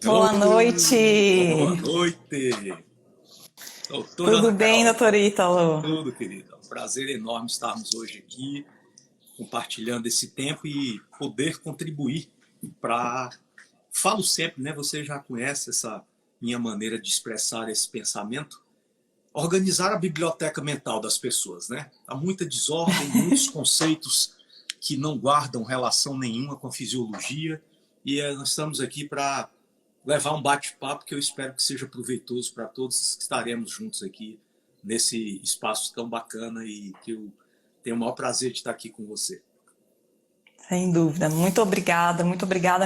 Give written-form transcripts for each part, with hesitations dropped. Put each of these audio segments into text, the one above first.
Boa Boa noite. noite, doutora Tudo Ana bem, Carol. doutor Ítalo? Tudo, querida. É um prazer enorme estarmos hoje aqui, compartilhando esse tempo e poder contribuir para... Falo sempre, né? Você já conhece essa minha maneira de expressar esse pensamento. Organizar a biblioteca mental das pessoas, né? Há muita desordem, muitos conceitos que não guardam relação nenhuma com a fisiologia e nós estamos aqui para levar um bate-papo que eu espero que seja proveitoso para todos que estaremos juntos aqui nesse espaço tão bacana e que eu tenho o maior prazer de estar aqui com você. Sem dúvida. Muito obrigada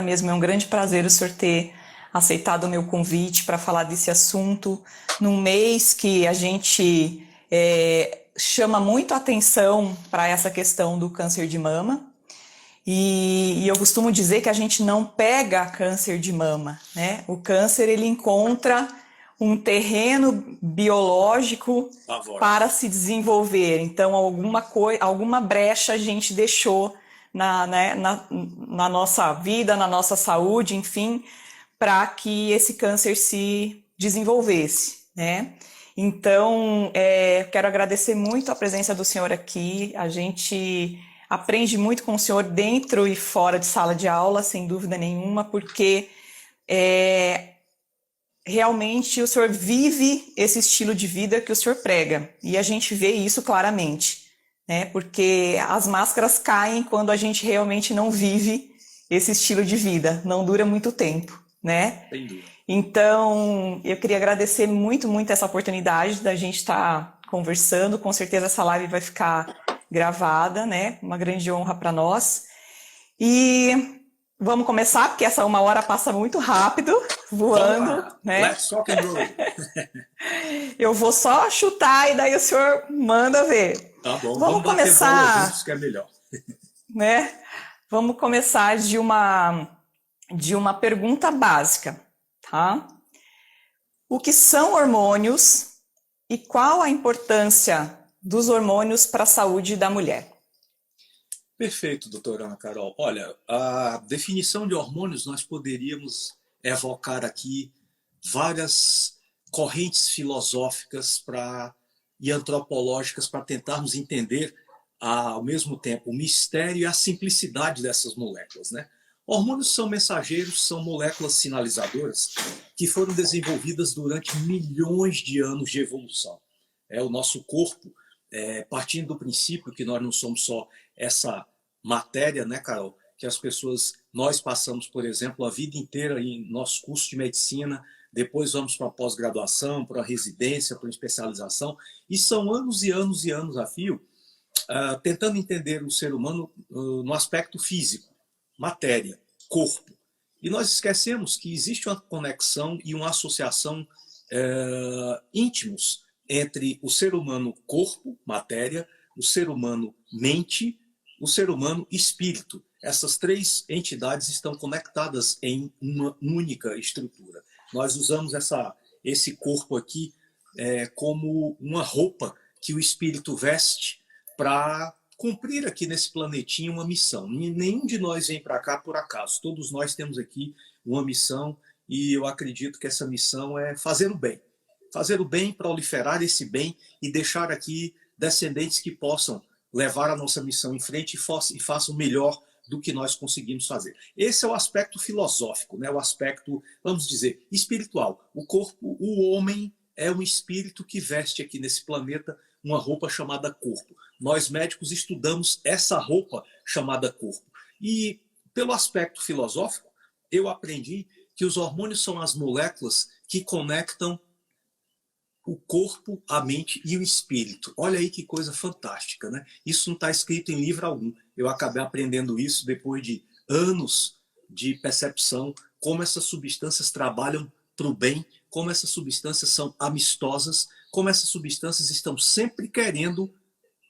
mesmo. É um grande prazer o senhor ter aceitado o meu convite para falar desse assunto num mês que a gente chama muito atenção para essa questão do câncer de mama. E eu costumo dizer que a gente não pega câncer de mama, né? O câncer, ele encontra um terreno biológico Favor. para se desenvolver. Então, alguma brecha a gente deixou na nossa vida, na nossa saúde, enfim, para que esse câncer se desenvolvesse, né? Então, quero agradecer muito a presença do senhor aqui. A gente aprende muito com o senhor dentro e fora de sala de aula, sem dúvida nenhuma, porque realmente o senhor vive esse estilo de vida que o senhor prega. E a gente vê isso claramente, né? Porque as máscaras caem quando a gente realmente não vive esse estilo de vida. Não dura muito tempo, né? Sem dúvida. Então, eu queria agradecer muito, muito essa oportunidade da gente estar conversando. Com certeza essa live vai ficar gravada, né? Uma grande honra para nós. E vamos começar, porque essa 1 hora passa muito rápido, Vamos voando, lá. né? Let's rock and roll. Eu vou só chutar e daí o senhor manda ver. Tá bom, Vamos vamos bater bola juntos começar, que é melhor. né? Vamos começar de uma pergunta básica, tá? O que são hormônios e qual a importância dos hormônios para a saúde da mulher? Perfeito, doutora Ana Carol. Olha, a definição de hormônios nós poderíamos evocar aqui várias correntes filosóficas e antropológicas para tentarmos entender ao mesmo tempo o mistério e a simplicidade dessas moléculas, né? Hormônios são mensageiros, são moléculas sinalizadoras que foram desenvolvidas durante milhões de anos de evolução. O nosso corpo, partindo do princípio que nós não somos só essa matéria, né, Carol? Que as pessoas, nós passamos, por exemplo, a vida inteira em nosso curso de medicina, depois vamos para a pós-graduação, para a residência, para a especialização, e são anos e anos e anos a fio, tentando entender o ser humano no aspecto físico, matéria, corpo. E nós esquecemos que existe uma conexão e uma associação íntimos entre o ser humano corpo, matéria, o ser humano mente, o ser humano espírito. Essas três entidades estão conectadas em uma única estrutura. Nós usamos esse corpo aqui como uma roupa que o espírito veste para cumprir aqui nesse planetinha uma missão. Nenhum de nós vem para cá por acaso. Todos nós temos aqui uma missão e eu acredito que essa missão é fazer o bem. Fazer o bem, proliferar esse bem e deixar aqui descendentes que possam levar a nossa missão em frente e façam melhor do que nós conseguimos fazer. Esse é o aspecto filosófico, né? O aspecto, vamos dizer, espiritual. O corpo, o homem é um espírito que veste aqui nesse planeta uma roupa chamada corpo. Nós médicos estudamos essa roupa chamada corpo. E pelo aspecto filosófico, eu aprendi que os hormônios são as moléculas que conectam o corpo, a mente e o espírito. Olha aí que coisa fantástica, né? Isso não está escrito em livro algum. Eu acabei aprendendo isso depois de anos de percepção, como essas substâncias trabalham para o bem, como essas substâncias são amistosas, como essas substâncias estão sempre querendo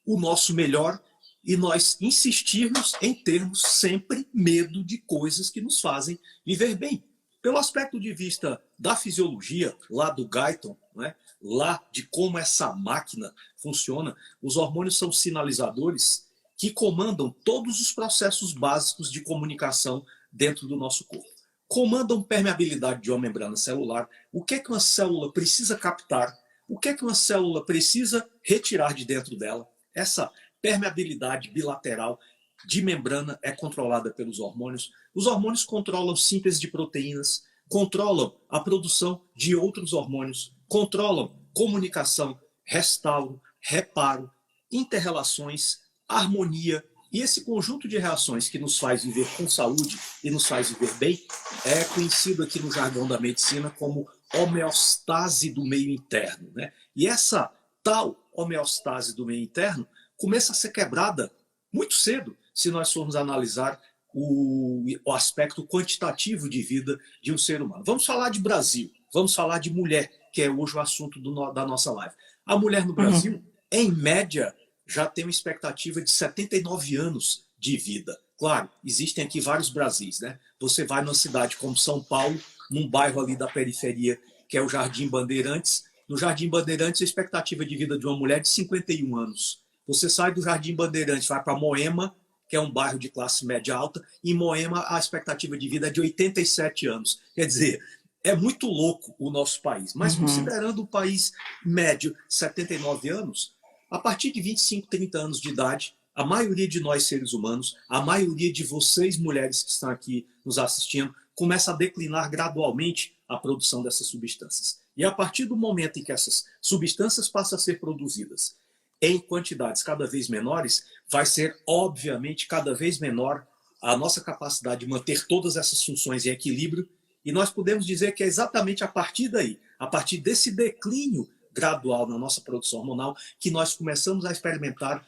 o nosso melhor e nós insistirmos em termos sempre medo de coisas que nos fazem viver bem. Pelo aspecto de vista da fisiologia, lá do Guyton, né, lá de como essa máquina funciona, os hormônios são sinalizadores que comandam todos os processos básicos de comunicação dentro do nosso corpo. comandam permeabilidade de uma membrana celular, o que é que uma célula precisa captar, o que é que uma célula precisa retirar de dentro dela. Essa permeabilidade bilateral de membrana é controlada pelos hormônios. Os hormônios controlam síntese de proteínas, controlam a produção de outros hormônios, controlam comunicação, restauro, reparo, interrelações, harmonia. E esse conjunto de reações que nos faz viver com saúde e nos faz viver bem é conhecido aqui no jargão da medicina como homeostase do meio interno, né? E essa tal homeostase do meio interno começa a ser quebrada muito cedo, se nós formos analisar o aspecto quantitativo de vida de um ser humano. Vamos falar de Brasil, vamos falar de mulher, que é hoje o assunto da nossa live. A mulher no Brasil, em média, já tem uma expectativa de 79 anos de vida. Claro, existem aqui vários Brasis, né? Você vai numa cidade como São Paulo, num bairro ali da periferia, que é o Jardim Bandeirantes. No Jardim Bandeirantes, a expectativa de vida de uma mulher é de 51 anos. Você sai do Jardim Bandeirantes, vai para Moema, que é um bairro de classe média alta, e em Moema a expectativa de vida é de 87 anos. Quer dizer, é muito louco o nosso país. Mas considerando o país médio, 79 anos, a partir de 25, 30 anos de idade, a maioria de nós seres humanos, a maioria de vocês mulheres que estão aqui nos assistindo, começa a declinar gradualmente a produção dessas substâncias. E a partir do momento em que essas substâncias passam a ser produzidas em quantidades cada vez menores, vai ser, obviamente, cada vez menor a nossa capacidade de manter todas essas funções em equilíbrio. E nós podemos dizer que é exatamente a partir daí, a partir desse declínio gradual na nossa produção hormonal, que nós começamos a experimentar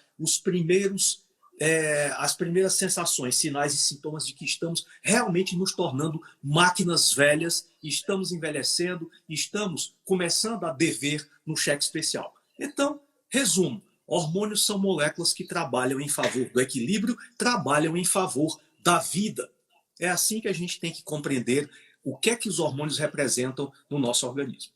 as primeiras sensações, sinais e sintomas de que estamos realmente nos tornando máquinas velhas, estamos envelhecendo, estamos começando a dever no cheque especial. Então, resumo, hormônios são moléculas que trabalham em favor do equilíbrio, trabalham em favor da vida. É assim que a gente tem que compreender o que é que os hormônios representam no nosso organismo.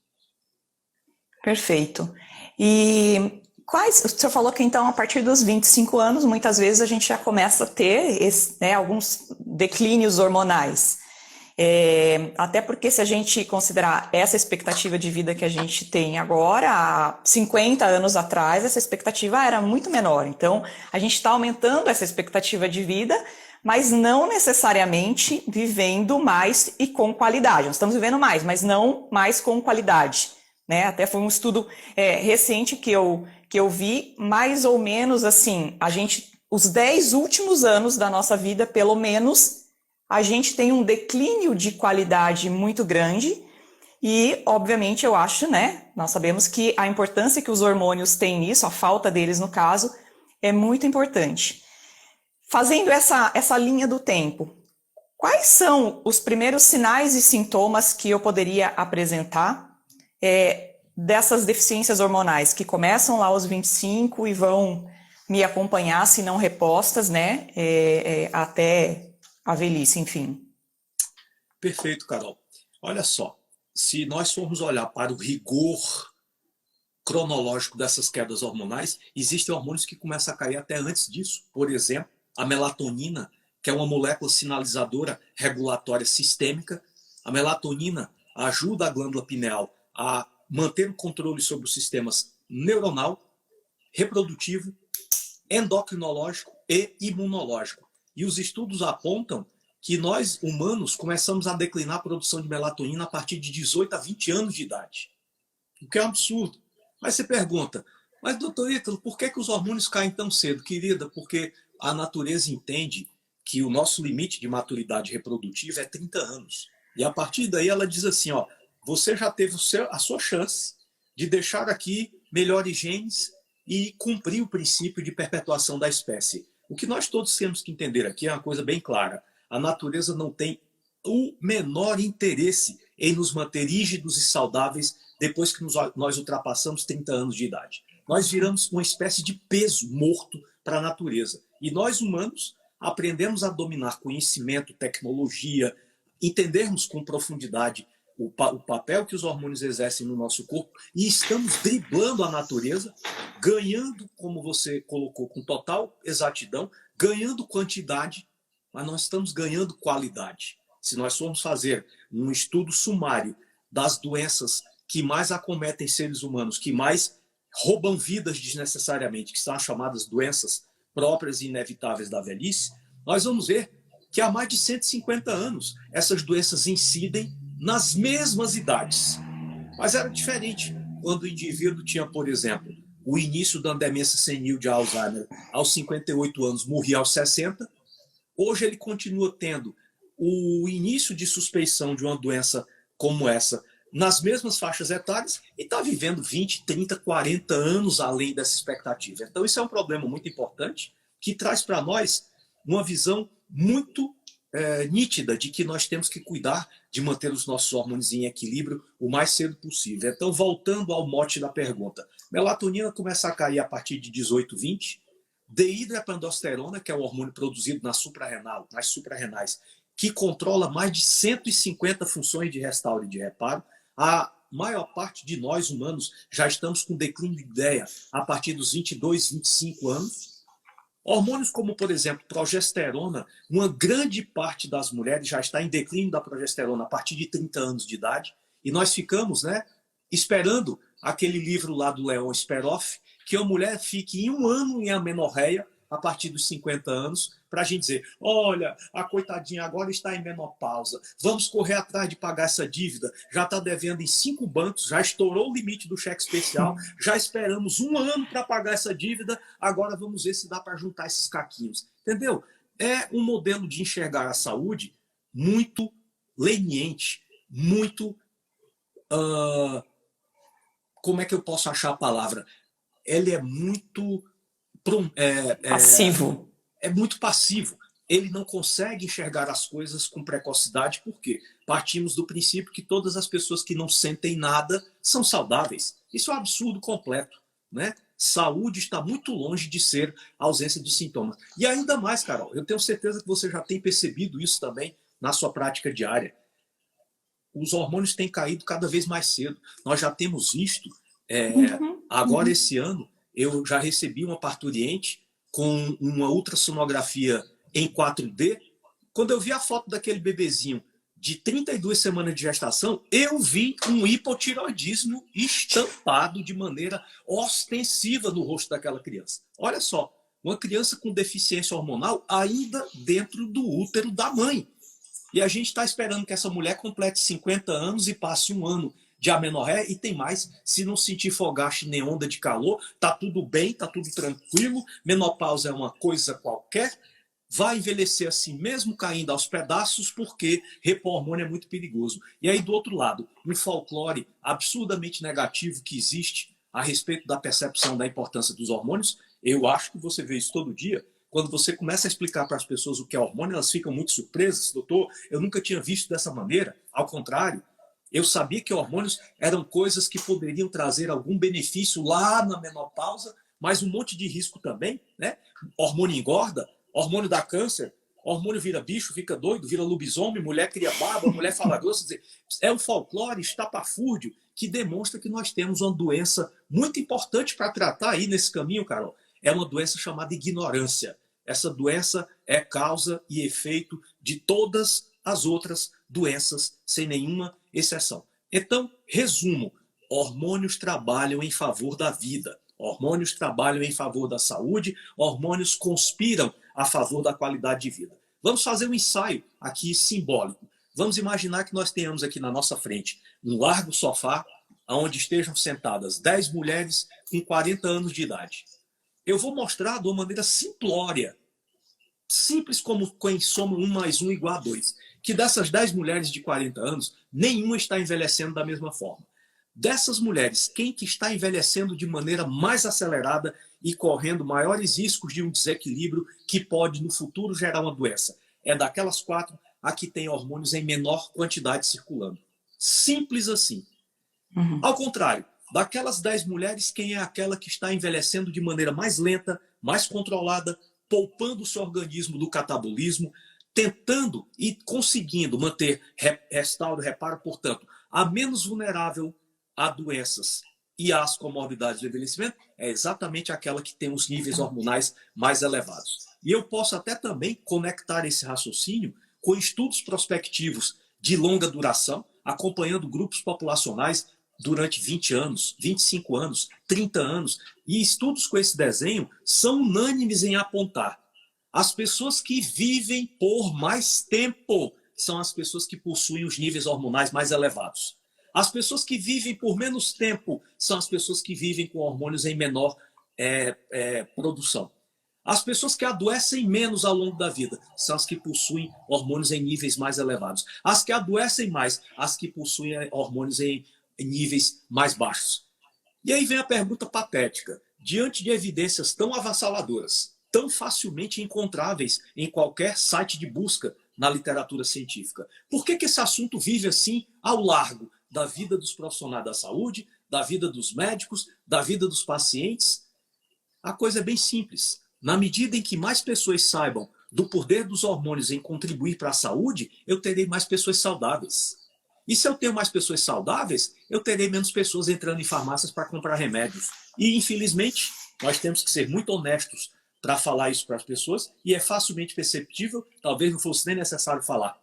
Perfeito. E o senhor falou que então a partir dos 25 anos, muitas vezes a gente já começa a ter alguns declínios hormonais. Até porque se a gente considerar essa expectativa de vida que a gente tem agora, há 50 anos atrás, essa expectativa era muito menor. Então, a gente está aumentando essa expectativa de vida, mas não necessariamente vivendo mais e com qualidade. Nós estamos vivendo mais, mas não mais com qualidade, né? Até foi um estudo recente que eu vi, mais ou menos assim, os 10 últimos anos da nossa vida, pelo menos, a gente tem um declínio de qualidade muito grande e, obviamente, eu acho, né? Nós sabemos que a importância que os hormônios têm nisso, a falta deles no caso, é muito importante. Fazendo essa linha do tempo, quais são os primeiros sinais e sintomas que eu poderia apresentar dessas deficiências hormonais que começam lá aos 25 e vão me acompanhar, se não repostas, né? Até a velhice, enfim. Perfeito, Carol. Olha só, se nós formos olhar para o rigor cronológico dessas quedas hormonais, existem hormônios que começam a cair até antes disso. Por exemplo, a melatonina, que é uma molécula sinalizadora regulatória sistêmica. A melatonina ajuda a glândula pineal a manter o controle sobre os sistemas neuronal, reprodutivo, endocrinológico e imunológico. E os estudos apontam que nós, humanos, começamos a declinar a produção de melatonina a partir de 18 a 20 anos de idade. O que é um absurdo. Mas você pergunta, mas doutor Ítalo, por que os hormônios caem tão cedo? Querida, porque a natureza entende que o nosso limite de maturidade reprodutiva é 30 anos. E a partir daí ela diz assim, ó, você já teve a sua chance de deixar aqui melhores genes e cumprir o princípio de perpetuação da espécie. O que nós todos temos que entender aqui é uma coisa bem clara. A natureza não tem o menor interesse em nos manter rígidos e saudáveis depois que nós ultrapassamos 30 anos de idade. Nós viramos uma espécie de peso morto para a natureza. E nós, humanos, aprendemos a dominar conhecimento, tecnologia, entendermos com profundidade o papel que os hormônios exercem no nosso corpo e estamos driblando a natureza, ganhando, como você colocou com total exatidão, ganhando quantidade, mas nós estamos ganhando qualidade. se nós formos fazer um estudo sumário das doenças que mais acometem seres humanos, que mais roubam vidas desnecessariamente, que são as chamadas doenças próprias e inevitáveis da velhice, nós vamos ver que há mais de 150 anos essas doenças incidem nas mesmas idades. Mas era diferente quando o indivíduo tinha, por exemplo, o início da demência senil de Alzheimer aos 58 anos, morria aos 60. Hoje ele continua tendo o início de suspeição de uma doença como essa nas mesmas faixas etárias e está vivendo 20, 30, 40 anos além dessa expectativa. Então isso é um problema muito importante que traz para nós uma visão muito nítida de que nós temos que cuidar de manter os nossos hormônios em equilíbrio o mais cedo possível. Então, voltando ao mote da pergunta, melatonina começa a cair a partir de 18, 20, dehidroepiandrosterona, que é o hormônio produzido nas suprarrenais, que controla mais de 150 funções de restauro e de reparo. A maior parte de nós humanos já estamos com declínio de ideia a partir dos 22, 25 anos. Hormônios como, por exemplo, progesterona, uma grande parte das mulheres já está em declínio da progesterona a partir de 30 anos de idade, e nós ficamos esperando aquele livro lá do Leon Speroff, que a mulher fique em 1 ano em amenorreia a partir dos 50 anos, para a gente dizer, olha, a coitadinha agora está em menopausa, vamos correr atrás de pagar essa dívida, já está devendo em 5 bancos, já estourou o limite do cheque especial, já esperamos 1 ano para pagar essa dívida, agora vamos ver se dá para juntar esses caquinhos. Entendeu? É um modelo de enxergar a saúde muito leniente, muito... como é que eu posso achar a palavra? Ele é muito... passivo. É muito passivo. Ele não consegue enxergar as coisas com precocidade, porque partimos do princípio que todas as pessoas que não sentem nada são saudáveis. Isso é um absurdo completo, né? Saúde está muito longe de ser ausência de sintomas. E ainda mais, Carol, eu tenho certeza que você já tem percebido isso também na sua prática diária. Os hormônios têm caído cada vez mais cedo. Nós já temos visto, agora esse ano, eu já recebi uma parturiente com uma ultrassonografia em 4D. Quando eu vi a foto daquele bebezinho de 32 semanas de gestação, eu vi um hipotireoidismo estampado de maneira ostensiva no rosto daquela criança. Olha só, uma criança com deficiência hormonal ainda dentro do útero da mãe. E a gente está esperando que essa mulher complete 50 anos e passe 1 ano de amenorreia, e tem mais, se não sentir fogache nem onda de calor, tá tudo bem, tá tudo tranquilo, menopausa é uma coisa qualquer, vai envelhecer assim mesmo caindo aos pedaços, porque repor hormônio é muito perigoso. E aí do outro lado, um folclore absurdamente negativo que existe a respeito da percepção da importância dos hormônios, eu acho que você vê isso todo dia. Quando você começa a explicar para as pessoas o que é hormônio, elas ficam muito surpresas. Doutor, eu nunca tinha visto dessa maneira. Ao contrário, eu sabia que hormônios eram coisas que poderiam trazer algum benefício lá na menopausa, mas um monte de risco também, né? Hormônio engorda, hormônio dá câncer, hormônio vira bicho, fica doido, vira lobisomem, mulher cria barba, mulher fala grosso. É um folclore estapafúrdio que demonstra que nós temos uma doença muito importante para tratar aí nesse caminho, Carol. É uma doença chamada ignorância. Essa doença é causa e efeito de todas as outras doenças, sem nenhuma exceção. Então, resumo, hormônios trabalham em favor da vida, hormônios trabalham em favor da saúde, hormônios conspiram a favor da qualidade de vida. Vamos fazer um ensaio aqui simbólico. Vamos imaginar que nós tenhamos aqui na nossa frente um largo sofá, onde estejam sentadas 10 mulheres com 40 anos de idade. Eu vou mostrar de uma maneira simplória, simples como quem soma 1 mais 1 igual a 2, que dessas 10 mulheres de 40 anos, nenhuma está envelhecendo da mesma forma. Dessas mulheres, quem que está envelhecendo de maneira mais acelerada e correndo maiores riscos de um desequilíbrio que pode no futuro gerar uma doença? É daquelas 4 a que tem hormônios em menor quantidade circulando. Simples assim. Ao contrário, daquelas 10 mulheres, quem é aquela que está envelhecendo de maneira mais lenta, mais controlada, poupando o seu organismo do catabolismo, tentando e conseguindo manter restauro, reparo, portanto, a menos vulnerável a doenças e às comorbidades do envelhecimento, é exatamente aquela que tem os níveis hormonais mais elevados. E eu posso até também conectar esse raciocínio com estudos prospectivos de longa duração, acompanhando grupos populacionais durante 20 anos, 25 anos, 30 anos. E estudos com esse desenho são unânimes em apontar: as pessoas que vivem por mais tempo são as pessoas que possuem os níveis hormonais mais elevados. As pessoas que vivem por menos tempo são as pessoas que vivem com hormônios em menor produção. As pessoas que adoecem menos ao longo da vida são as que possuem hormônios em níveis mais elevados. As que adoecem mais, as que possuem hormônios em níveis mais baixos. E aí vem a pergunta patética: diante de evidências tão avassaladoras, tão facilmente encontráveis em qualquer site de busca na literatura científica, por que esse assunto vive assim ao largo da vida dos profissionais da saúde, da vida dos médicos, da vida dos pacientes? A coisa é bem simples. Na medida em que mais pessoas saibam do poder dos hormônios em contribuir para a saúde, eu terei mais pessoas saudáveis. E se eu tenho mais pessoas saudáveis, eu terei menos pessoas entrando em farmácias para comprar remédios. E, infelizmente, nós temos que ser muito honestos para falar isso para as pessoas, e é facilmente perceptível, talvez não fosse nem necessário falar.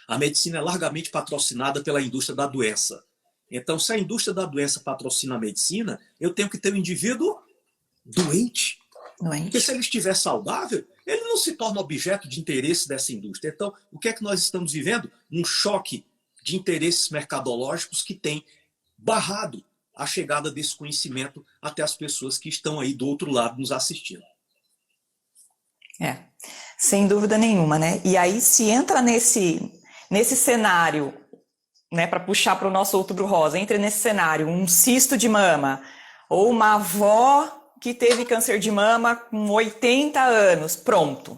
A medicina é largamente patrocinada pela indústria da doença. Então, se a indústria da doença patrocina a medicina, eu tenho que ter um indivíduo doente. Porque se ele estiver saudável, ele não se torna objeto de interesse dessa indústria. Então, o que é que nós estamos vivendo? Um choque de interesses mercadológicos que tem barrado a chegada desse conhecimento até as pessoas que estão aí do outro lado nos assistindo. Sem dúvida nenhuma, né? E aí se entra nesse cenário, né, para puxar para o nosso Outubro Rosa, entra nesse cenário um cisto de mama ou uma avó que teve câncer de mama com 80 anos, pronto.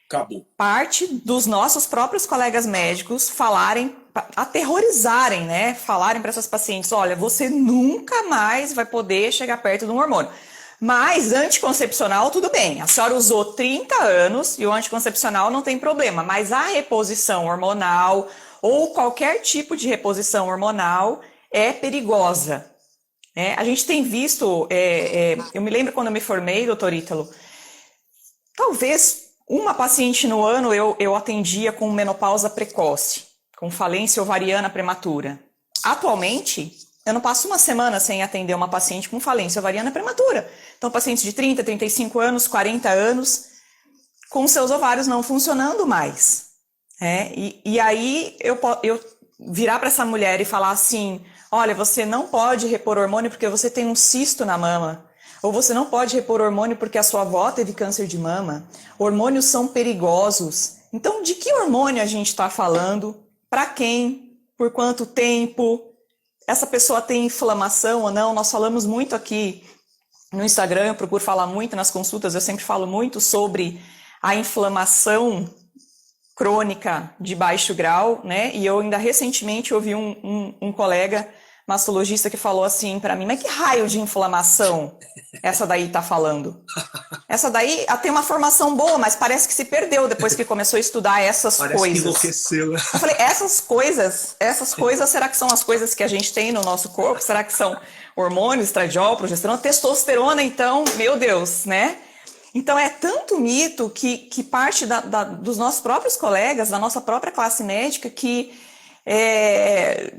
Acabou. Parte dos nossos próprios colegas médicos falarem, aterrorizarem, né? Falarem para essas pacientes: olha, você nunca mais vai poder chegar perto de um hormônio. Mas anticoncepcional, tudo bem. A senhora usou 30 anos e o anticoncepcional não tem problema. Mas a reposição hormonal ou qualquer tipo de reposição hormonal é perigosa. A gente tem visto, eu me lembro quando eu me formei, doutor Ítalo, talvez uma paciente no ano eu atendia com menopausa precoce, com falência ovariana prematura. Atualmente, eu não passo uma semana sem atender uma paciente com falência ovariana prematura. Então, pacientes de 30, 35 anos, 40 anos, com seus ovários não funcionando mais. E aí eu virar para essa mulher e falar assim: olha, você não pode repor hormônio porque você tem um cisto na mama. Ou você não pode repor hormônio porque a sua avó teve câncer de mama. Hormônios são perigosos. Então, de que hormônio a gente está falando? Para quem? Por quanto tempo? Essa pessoa tem inflamação ou não? Nós falamos muito aqui no Instagram, eu procuro falar muito nas consultas, eu sempre falo muito sobre a inflamação crônica de baixo grau, né? E eu ainda recentemente ouvi um colega mastologista que falou assim para mim: mas que raio de inflamação essa daí tá falando? Essa daí tem uma formação boa, mas parece que se perdeu depois que começou a estudar essas coisas. Parece que enlouqueceu. Eu falei: essas coisas, será que são as coisas que a gente tem no nosso corpo? Será que são hormônios, estradiol, progesterona, testosterona? Então, meu Deus, né? Então, é tanto mito que parte dos nossos próprios colegas, da nossa própria classe médica, que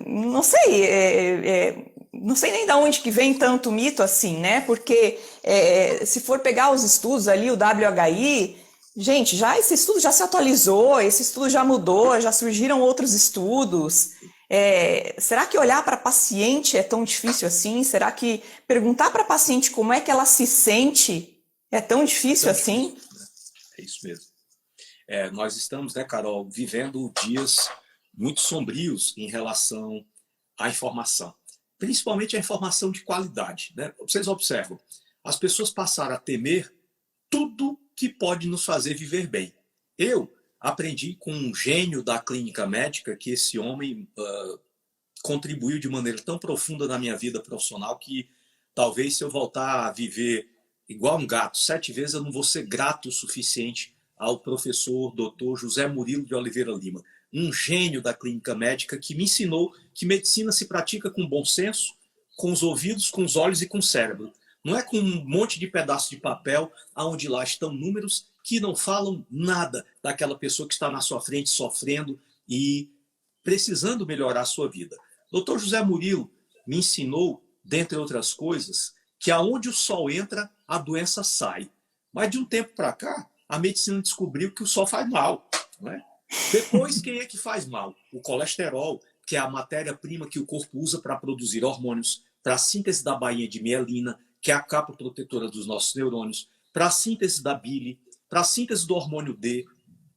não sei nem de onde que vem tanto mito assim, né? Porque se for pegar os estudos ali, o WHI, gente, esse estudo já se atualizou, esse estudo já mudou, já surgiram outros estudos. Será que olhar para a paciente é tão difícil assim? Será que perguntar para a paciente como é que ela se sente é tão difícil assim? Difícil, né? É isso mesmo. Nós estamos, né, Carol, vivendo dias muito sombrios em relação à informação. Principalmente a informação de qualidade, né? Vocês observam, as pessoas passaram a temer tudo que pode nos fazer viver bem. Eu aprendi com um gênio da clínica médica que esse homem contribuiu de maneira tão profunda na minha vida profissional que talvez, se eu voltar a viver igual um gato 7 vezes, eu não vou ser grato o suficiente ao professor Dr. José Murilo de Oliveira Lima, um gênio da clínica médica que me ensinou que medicina se pratica com bom senso, com os ouvidos, com os olhos e com o cérebro. Não é com um monte de pedaços de papel onde lá estão números que não falam nada daquela pessoa que está na sua frente sofrendo e precisando melhorar a sua vida. Dr. José Murilo me ensinou, dentre outras coisas, que aonde o sol entra, a doença sai. Mas de um tempo para cá, a medicina descobriu que o sol faz mal, não é? Depois, quem é que faz mal? O colesterol, que é a matéria-prima que o corpo usa para produzir hormônios, para a síntese da bainha de mielina, que é a capa protetora dos nossos neurônios, para a síntese da bile, para a síntese do hormônio D.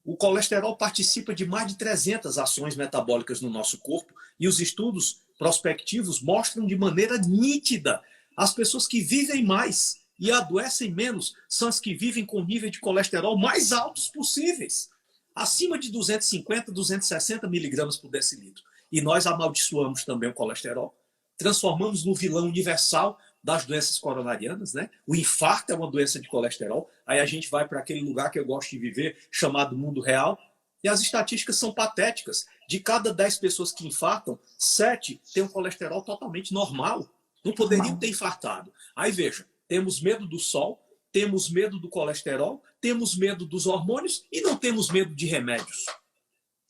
O colesterol participa de mais de 300 ações metabólicas no nosso corpo e os estudos prospectivos mostram de maneira nítida as pessoas que vivem mais e adoecem menos são as que vivem com nível de colesterol mais altos possíveis, acima de 250, 260 miligramas por decilitro. E nós amaldiçoamos também o colesterol, transformamos no vilão universal das doenças coronarianas, né? O infarto é uma doença de colesterol, aí a gente vai para aquele lugar que eu gosto de viver, chamado mundo real, e as estatísticas são patéticas. De cada 10 pessoas que infartam, 7 têm um colesterol totalmente normal, não poderiam ter infartado. Aí veja, temos medo do sol, temos medo do colesterol, temos medo dos hormônios e não temos medo de remédios.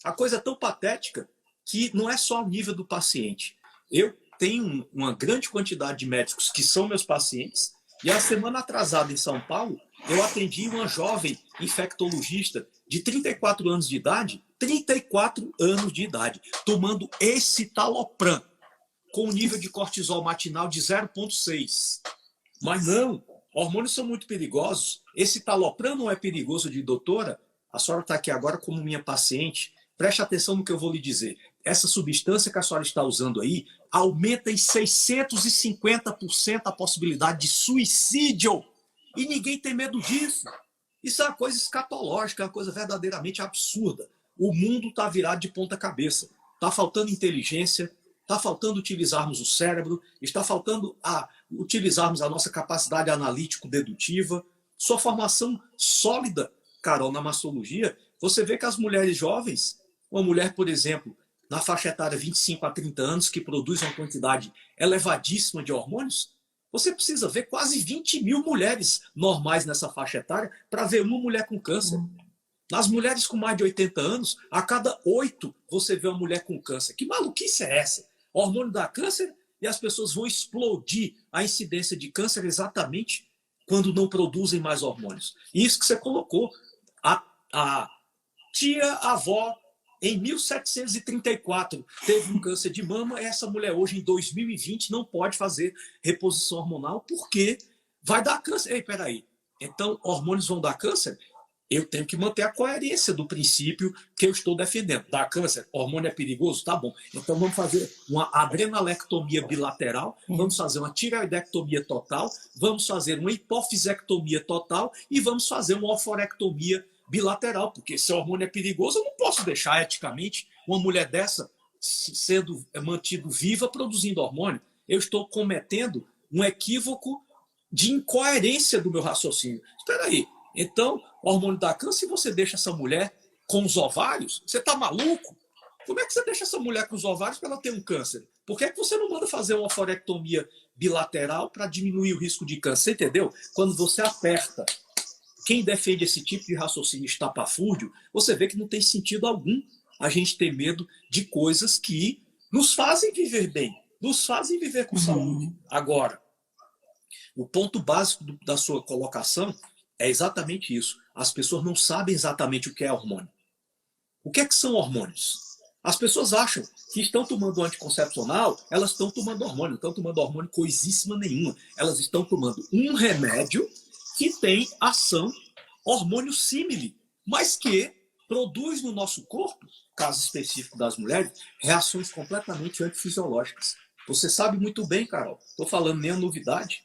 A coisa é tão patética que não é só o nível do paciente. Eu tenho uma grande quantidade de médicos que são meus pacientes e a semana atrasada em São Paulo, eu atendi uma jovem infectologista de 34 anos de idade, 34 anos de idade, tomando escitalopram, com um nível de cortisol matinal de 0,6. Mas não, hormônios são muito perigosos. Esse talopram não é perigoso, de doutora. A senhora está aqui agora como minha paciente. Preste atenção no que eu vou lhe dizer. Essa substância que a senhora está usando aí aumenta em 650% a possibilidade de suicídio. E ninguém tem medo disso. Isso é uma coisa escatológica, é uma coisa verdadeiramente absurda. O mundo está virado de ponta cabeça. Está faltando inteligência, está faltando utilizarmos o cérebro, está faltando utilizarmos a nossa capacidade analítico-dedutiva, sua formação sólida, Carol, na mastologia. Você vê que as mulheres jovens, uma mulher, por exemplo, na faixa etária 25 a 30 anos, que produz uma quantidade elevadíssima de hormônios, você precisa ver quase 20 mil mulheres normais nessa faixa etária para ver uma mulher com câncer. Nas mulheres com mais de 80 anos, a cada 8 você vê uma mulher com câncer. Que maluquice é essa? O hormônio dá câncer e as pessoas vão explodir a incidência de câncer exatamente quando não produzem mais hormônios. E isso que você colocou. A tia-avó, em 1734, teve um câncer de mama. Essa mulher hoje, em 2020, não pode fazer reposição hormonal porque vai dar câncer. Ei, peraí. Então, hormônios vão dar câncer? Eu tenho que manter a coerência do princípio que eu estou defendendo. Dá câncer? Hormônio é perigoso? Tá bom. Então vamos fazer uma adrenalectomia bilateral, vamos fazer uma tireoidectomia total, vamos fazer uma hipofisectomia total e vamos fazer uma oforectomia bilateral, porque se o hormônio é perigoso, eu não posso deixar eticamente uma mulher dessa sendo mantida viva produzindo hormônio. Eu estou cometendo um equívoco de incoerência do meu raciocínio. Espera aí. Então, o hormônio dá câncer e você deixa essa mulher com os ovários? Você está maluco? Como é que você deixa essa mulher com os ovários para ela ter um câncer? Por que é que você não manda fazer uma oforectomia bilateral para diminuir o risco de câncer? Você entendeu? Quando você aperta, quem defende esse tipo de raciocínio estapafúrdio, você vê que não tem sentido algum a gente ter medo de coisas que nos fazem viver bem, nos fazem viver com saúde. Agora, o ponto básico da sua colocação é exatamente isso. As pessoas não sabem exatamente o que é hormônio. O que é que são hormônios? As pessoas acham que estão tomando anticoncepcional, elas estão tomando hormônio, não estão tomando hormônio coisíssima nenhuma. Elas estão tomando um remédio que tem ação hormônio símile, mas que produz no nosso corpo, caso específico das mulheres, reações completamente antifisiológicas. Você sabe muito bem, Carol, estou falando nem a novidade.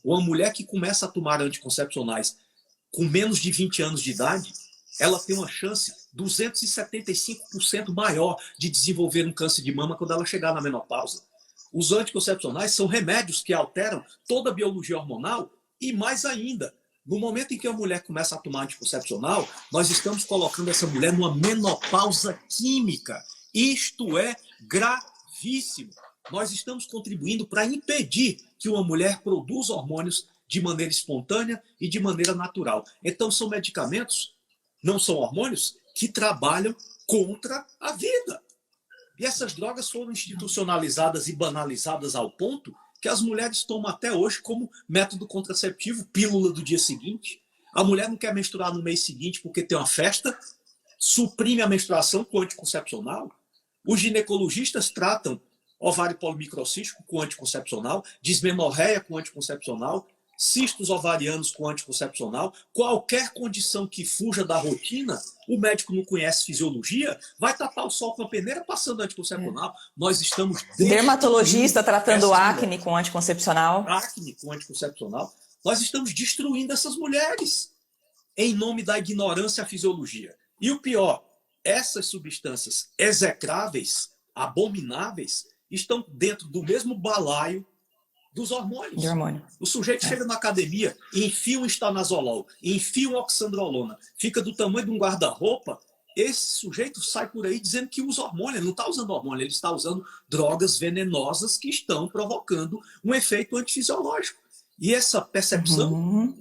Uma mulher que começa a tomar anticoncepcionais com menos de 20 anos de idade, ela tem uma chance 275% maior de desenvolver um câncer de mama quando ela chegar na menopausa. Os anticoncepcionais são remédios que alteram toda a biologia hormonal e mais ainda, no momento em que a mulher começa a tomar anticoncepcional, nós estamos colocando essa mulher numa menopausa química. Isto é gravíssimo. Nós estamos contribuindo para impedir que uma mulher produza hormônios de maneira espontânea e de maneira natural. Então, são medicamentos, não são hormônios, que trabalham contra a vida. E essas drogas foram institucionalizadas e banalizadas ao ponto que as mulheres tomam até hoje como método contraceptivo, pílula do dia seguinte. A mulher não quer menstruar no mês seguinte porque tem uma festa, suprime a menstruação com anticoncepcional. Os ginecologistas tratam ovário polimicrocístico com anticoncepcional, dismenorreia com anticoncepcional, cistos ovarianos com anticoncepcional, qualquer condição que fuja da rotina, o médico não conhece fisiologia, vai tapar o sol com a peneira passando anticoncepcional. Nós estamos... Dermatologista tratando acne com anticoncepcional. Acne com anticoncepcional. Nós estamos destruindo essas mulheres em nome da ignorância à fisiologia. E o pior, essas substâncias execráveis, abomináveis, estão dentro do mesmo balaio dos hormônios. De hormônio. O sujeito chega na academia, enfia um estanazolol, enfia um oxandrolona, fica do tamanho de um guarda-roupa, esse sujeito sai por aí dizendo que usa hormônio. Ele não está usando hormônio, ele está usando drogas venenosas que estão provocando um efeito antifisiológico. E essa percepção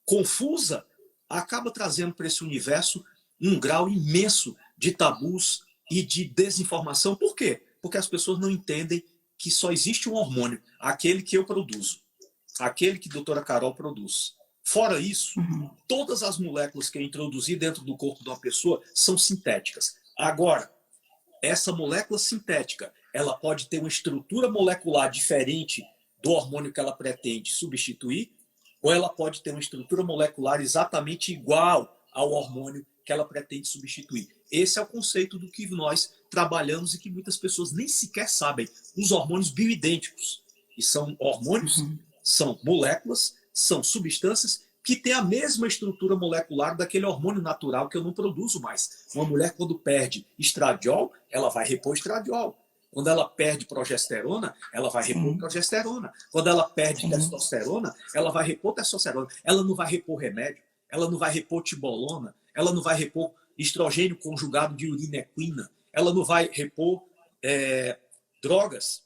confusa acaba trazendo para esse universo um grau imenso de tabus e de desinformação. Por quê? Porque as pessoas não entendem que só existe um hormônio, aquele que eu produzo, aquele que a doutora Carol produz. Fora isso, todas as moléculas que eu introduzi dentro do corpo de uma pessoa são sintéticas. Agora, essa molécula sintética, ela pode ter uma estrutura molecular diferente do hormônio que ela pretende substituir, ou ela pode ter uma estrutura molecular exatamente igual ao hormônio que ela pretende substituir. Esse é o conceito do que nós trabalhamos e que muitas pessoas nem sequer sabem. Os hormônios bioidênticos. E são hormônios, são moléculas, são substâncias que têm a mesma estrutura molecular daquele hormônio natural que eu não produzo mais. Uma mulher, quando perde estradiol, ela vai repor estradiol. Quando ela perde progesterona, ela vai repor progesterona. Quando ela perde testosterona, ela vai repor testosterona. Ela não vai repor remédio, ela não vai repor tibolona, ela não vai repor estrogênio conjugado de urinequina, ela não vai repor drogas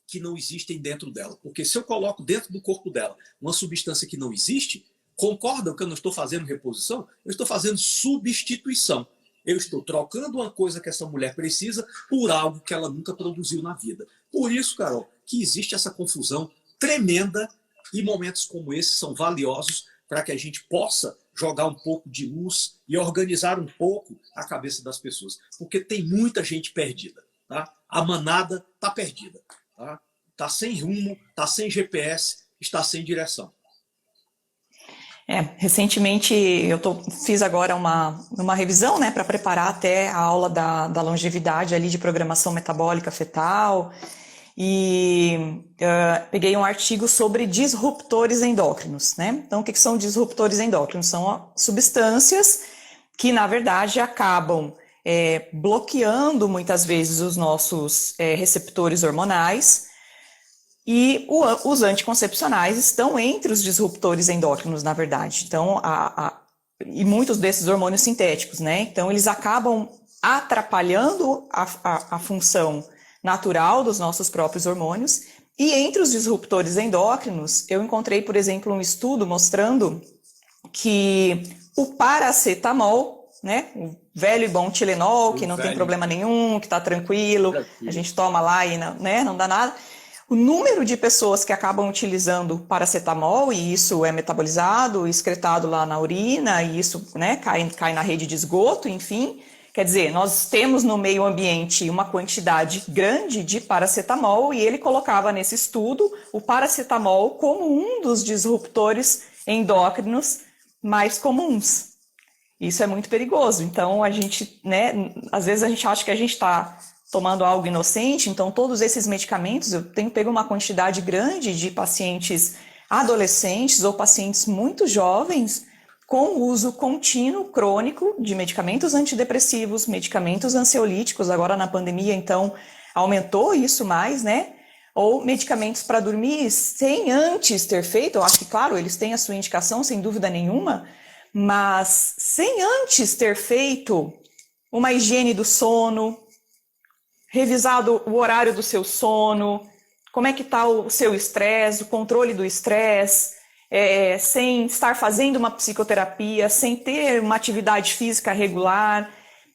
que não existem dentro dela. Porque se eu coloco dentro do corpo dela uma substância que não existe, concordam que eu não estou fazendo reposição? Eu estou fazendo substituição. Eu estou trocando uma coisa que essa mulher precisa por algo que ela nunca produziu na vida. Por isso, Carol, que existe essa confusão tremenda e momentos como esse são valiosos para que a gente possa jogar um pouco de luz e organizar um pouco a cabeça das pessoas. Porque tem muita gente perdida. Tá? A manada está perdida. Está sem rumo, está sem GPS, está sem direção. Recentemente eu fiz agora uma revisão, né, para preparar até a aula da longevidade ali de programação metabólica fetal e peguei um artigo sobre disruptores endócrinos, né? Então, o que são disruptores endócrinos? São substâncias que, na verdade, acabam bloqueando muitas vezes os nossos receptores hormonais. E os anticoncepcionais estão entre os disruptores endócrinos, na verdade. Então, e muitos desses hormônios sintéticos, né? Então, eles acabam atrapalhando a função natural dos nossos próprios hormônios. E entre os disruptores endócrinos, eu encontrei, por exemplo, um estudo mostrando que o paracetamol, né? O velho e bom Tilenol, que não tem problema nenhum, que está tranquilo, a gente toma lá e não dá nada. O número de pessoas que acabam utilizando paracetamol, e isso é metabolizado, excretado lá na urina, e isso, né, cai na rede de esgoto, enfim. Quer dizer, nós temos no meio ambiente uma quantidade grande de paracetamol, e ele colocava nesse estudo o paracetamol como um dos disruptores endócrinos mais comuns. Isso é muito perigoso. Então, a gente, né, às vezes a gente acha que a gente está tomando algo inocente, então todos esses medicamentos, eu tenho pego uma quantidade grande de pacientes adolescentes ou pacientes muito jovens com uso contínuo, crônico de medicamentos antidepressivos, medicamentos ansiolíticos, agora na pandemia, então aumentou isso mais, né? Ou medicamentos para dormir sem antes ter feito, eu acho que, claro, eles têm a sua indicação, sem dúvida nenhuma, mas sem antes ter feito uma higiene do sono, revisado o horário do seu sono, como é que está o seu estresse, o controle do estresse, sem estar fazendo uma psicoterapia, sem ter uma atividade física regular.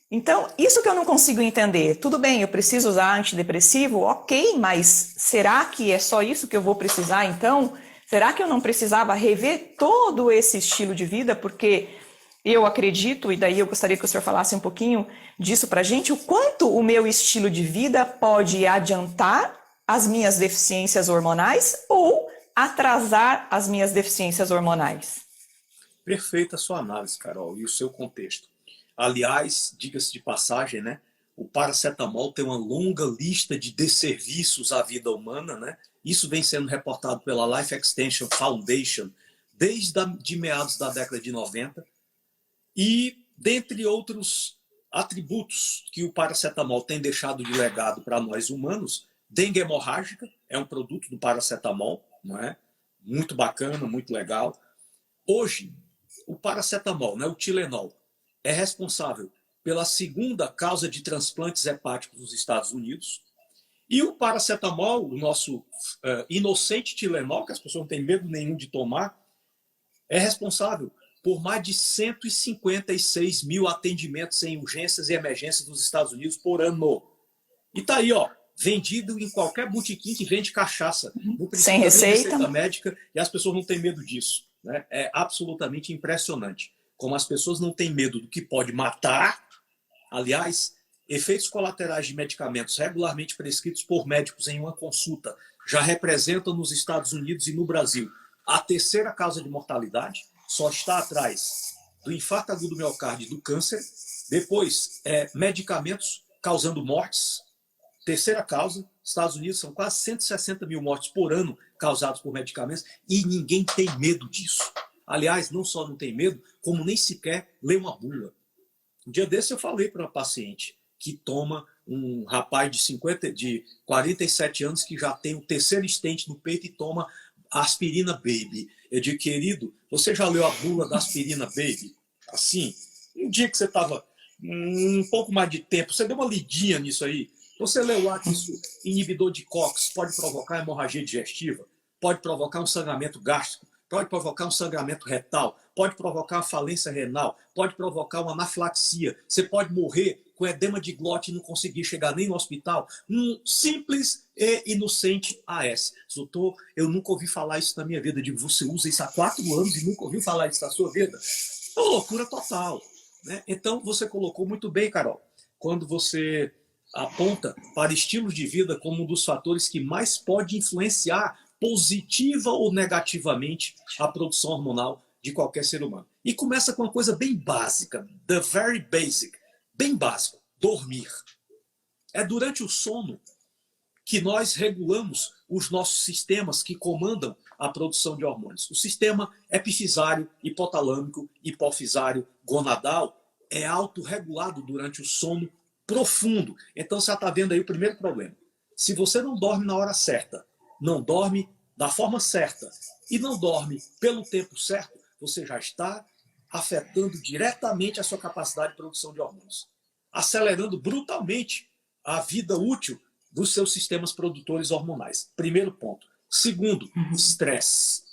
Então, isso que eu não consigo entender. Tudo bem, eu preciso usar antidepressivo, ok, mas será que é só isso que eu vou precisar então? Será que eu não precisava rever todo esse estilo de vida? Porque eu acredito, e daí eu gostaria que o senhor falasse um pouquinho disso para a gente, o quanto o meu estilo de vida pode adiantar as minhas deficiências hormonais ou atrasar as minhas deficiências hormonais. Perfeita a sua análise, Carol, e o seu contexto. Aliás, diga-se de passagem, né? O paracetamol tem uma longa lista de desserviços à vida humana, né? Isso vem sendo reportado pela Life Extension Foundation de meados da década de 90. E, dentre outros atributos que o paracetamol tem deixado de legado para nós humanos, dengue hemorrágica é um produto do paracetamol, não é? Muito bacana, muito legal. Hoje, o paracetamol, né, o Tilenol, é responsável pela segunda causa de transplantes hepáticos nos Estados Unidos. E o paracetamol, o nosso inocente Tilenol, que as pessoas não têm medo nenhum de tomar, é responsável por mais de 156 mil atendimentos em urgências e emergências nos Estados Unidos por ano. E tá aí, ó, vendido em qualquer botequim que vende cachaça. Não Sem precisa nem receita. receita médica e as pessoas não têm medo disso. Né? É absolutamente impressionante como as pessoas não têm medo do que pode matar. Aliás, efeitos colaterais de medicamentos regularmente prescritos por médicos em uma consulta já representam nos Estados Unidos e no Brasil a terceira causa de mortalidade, só está atrás do infarto agudo do miocárdio e do câncer. Depois, medicamentos causando mortes. Terceira causa, Estados Unidos são quase 160 mil mortes por ano causadas por medicamentos e ninguém tem medo disso. Aliás, não só não tem medo, como nem sequer lê uma bula. Um dia desse eu falei para uma paciente que toma, um rapaz de 47 anos que já tem o terceiro stent no peito e toma aspirina baby. Eu digo, querido, você já leu a bula da aspirina baby? Assim, um dia que você estava um pouco mais de tempo, você deu uma lidinha nisso aí? Você leu lá que isso, inibidor de COX, pode provocar hemorragia digestiva, pode provocar um sangramento gástrico, pode provocar um sangramento retal, pode provocar uma falência renal, pode provocar uma anafilaxia, você pode morrer com edema de glote e não conseguir chegar nem no hospital. Um simples e inocente AS. Doutor, eu nunca ouvi falar isso na minha vida. Eu digo, você usa isso há 4 anos e nunca ouviu falar isso na sua vida? É uma loucura total. Né? Então, você colocou muito bem, Carol, quando você aponta para estilos de vida como um dos fatores que mais pode influenciar positiva ou negativamente a produção hormonal de qualquer ser humano. E começa com uma coisa bem básica, the very basic, bem básico, dormir. É durante o sono que nós regulamos os nossos sistemas que comandam a produção de hormônios. O sistema epifisário, hipotalâmico, hipofisário, gonadal é autorregulado durante o sono profundo. Então você está vendo aí o primeiro problema. Se você não dorme na hora certa, não dorme da forma certa e não dorme pelo tempo certo, você já está afetando diretamente a sua capacidade de produção de hormônios, acelerando brutalmente a vida útil dos seus sistemas produtores hormonais. Primeiro ponto. Segundo, estresse.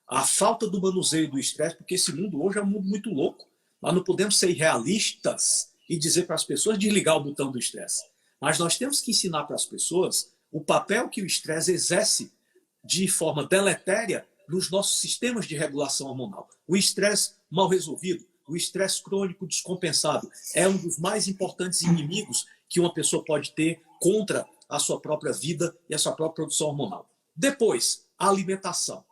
A falta do manuseio do estresse, porque esse mundo hoje é um mundo muito louco. Nós não podemos ser realistas e dizer para as pessoas desligar o botão do estresse. Mas nós temos que ensinar para as pessoas o papel que o estresse exerce de forma deletéria nos nossos sistemas de regulação hormonal. O estresse mal resolvido, o estresse crônico descompensado é um dos mais importantes inimigos que uma pessoa pode ter contra a sua própria vida e a sua própria produção hormonal. Depois, a alimentação.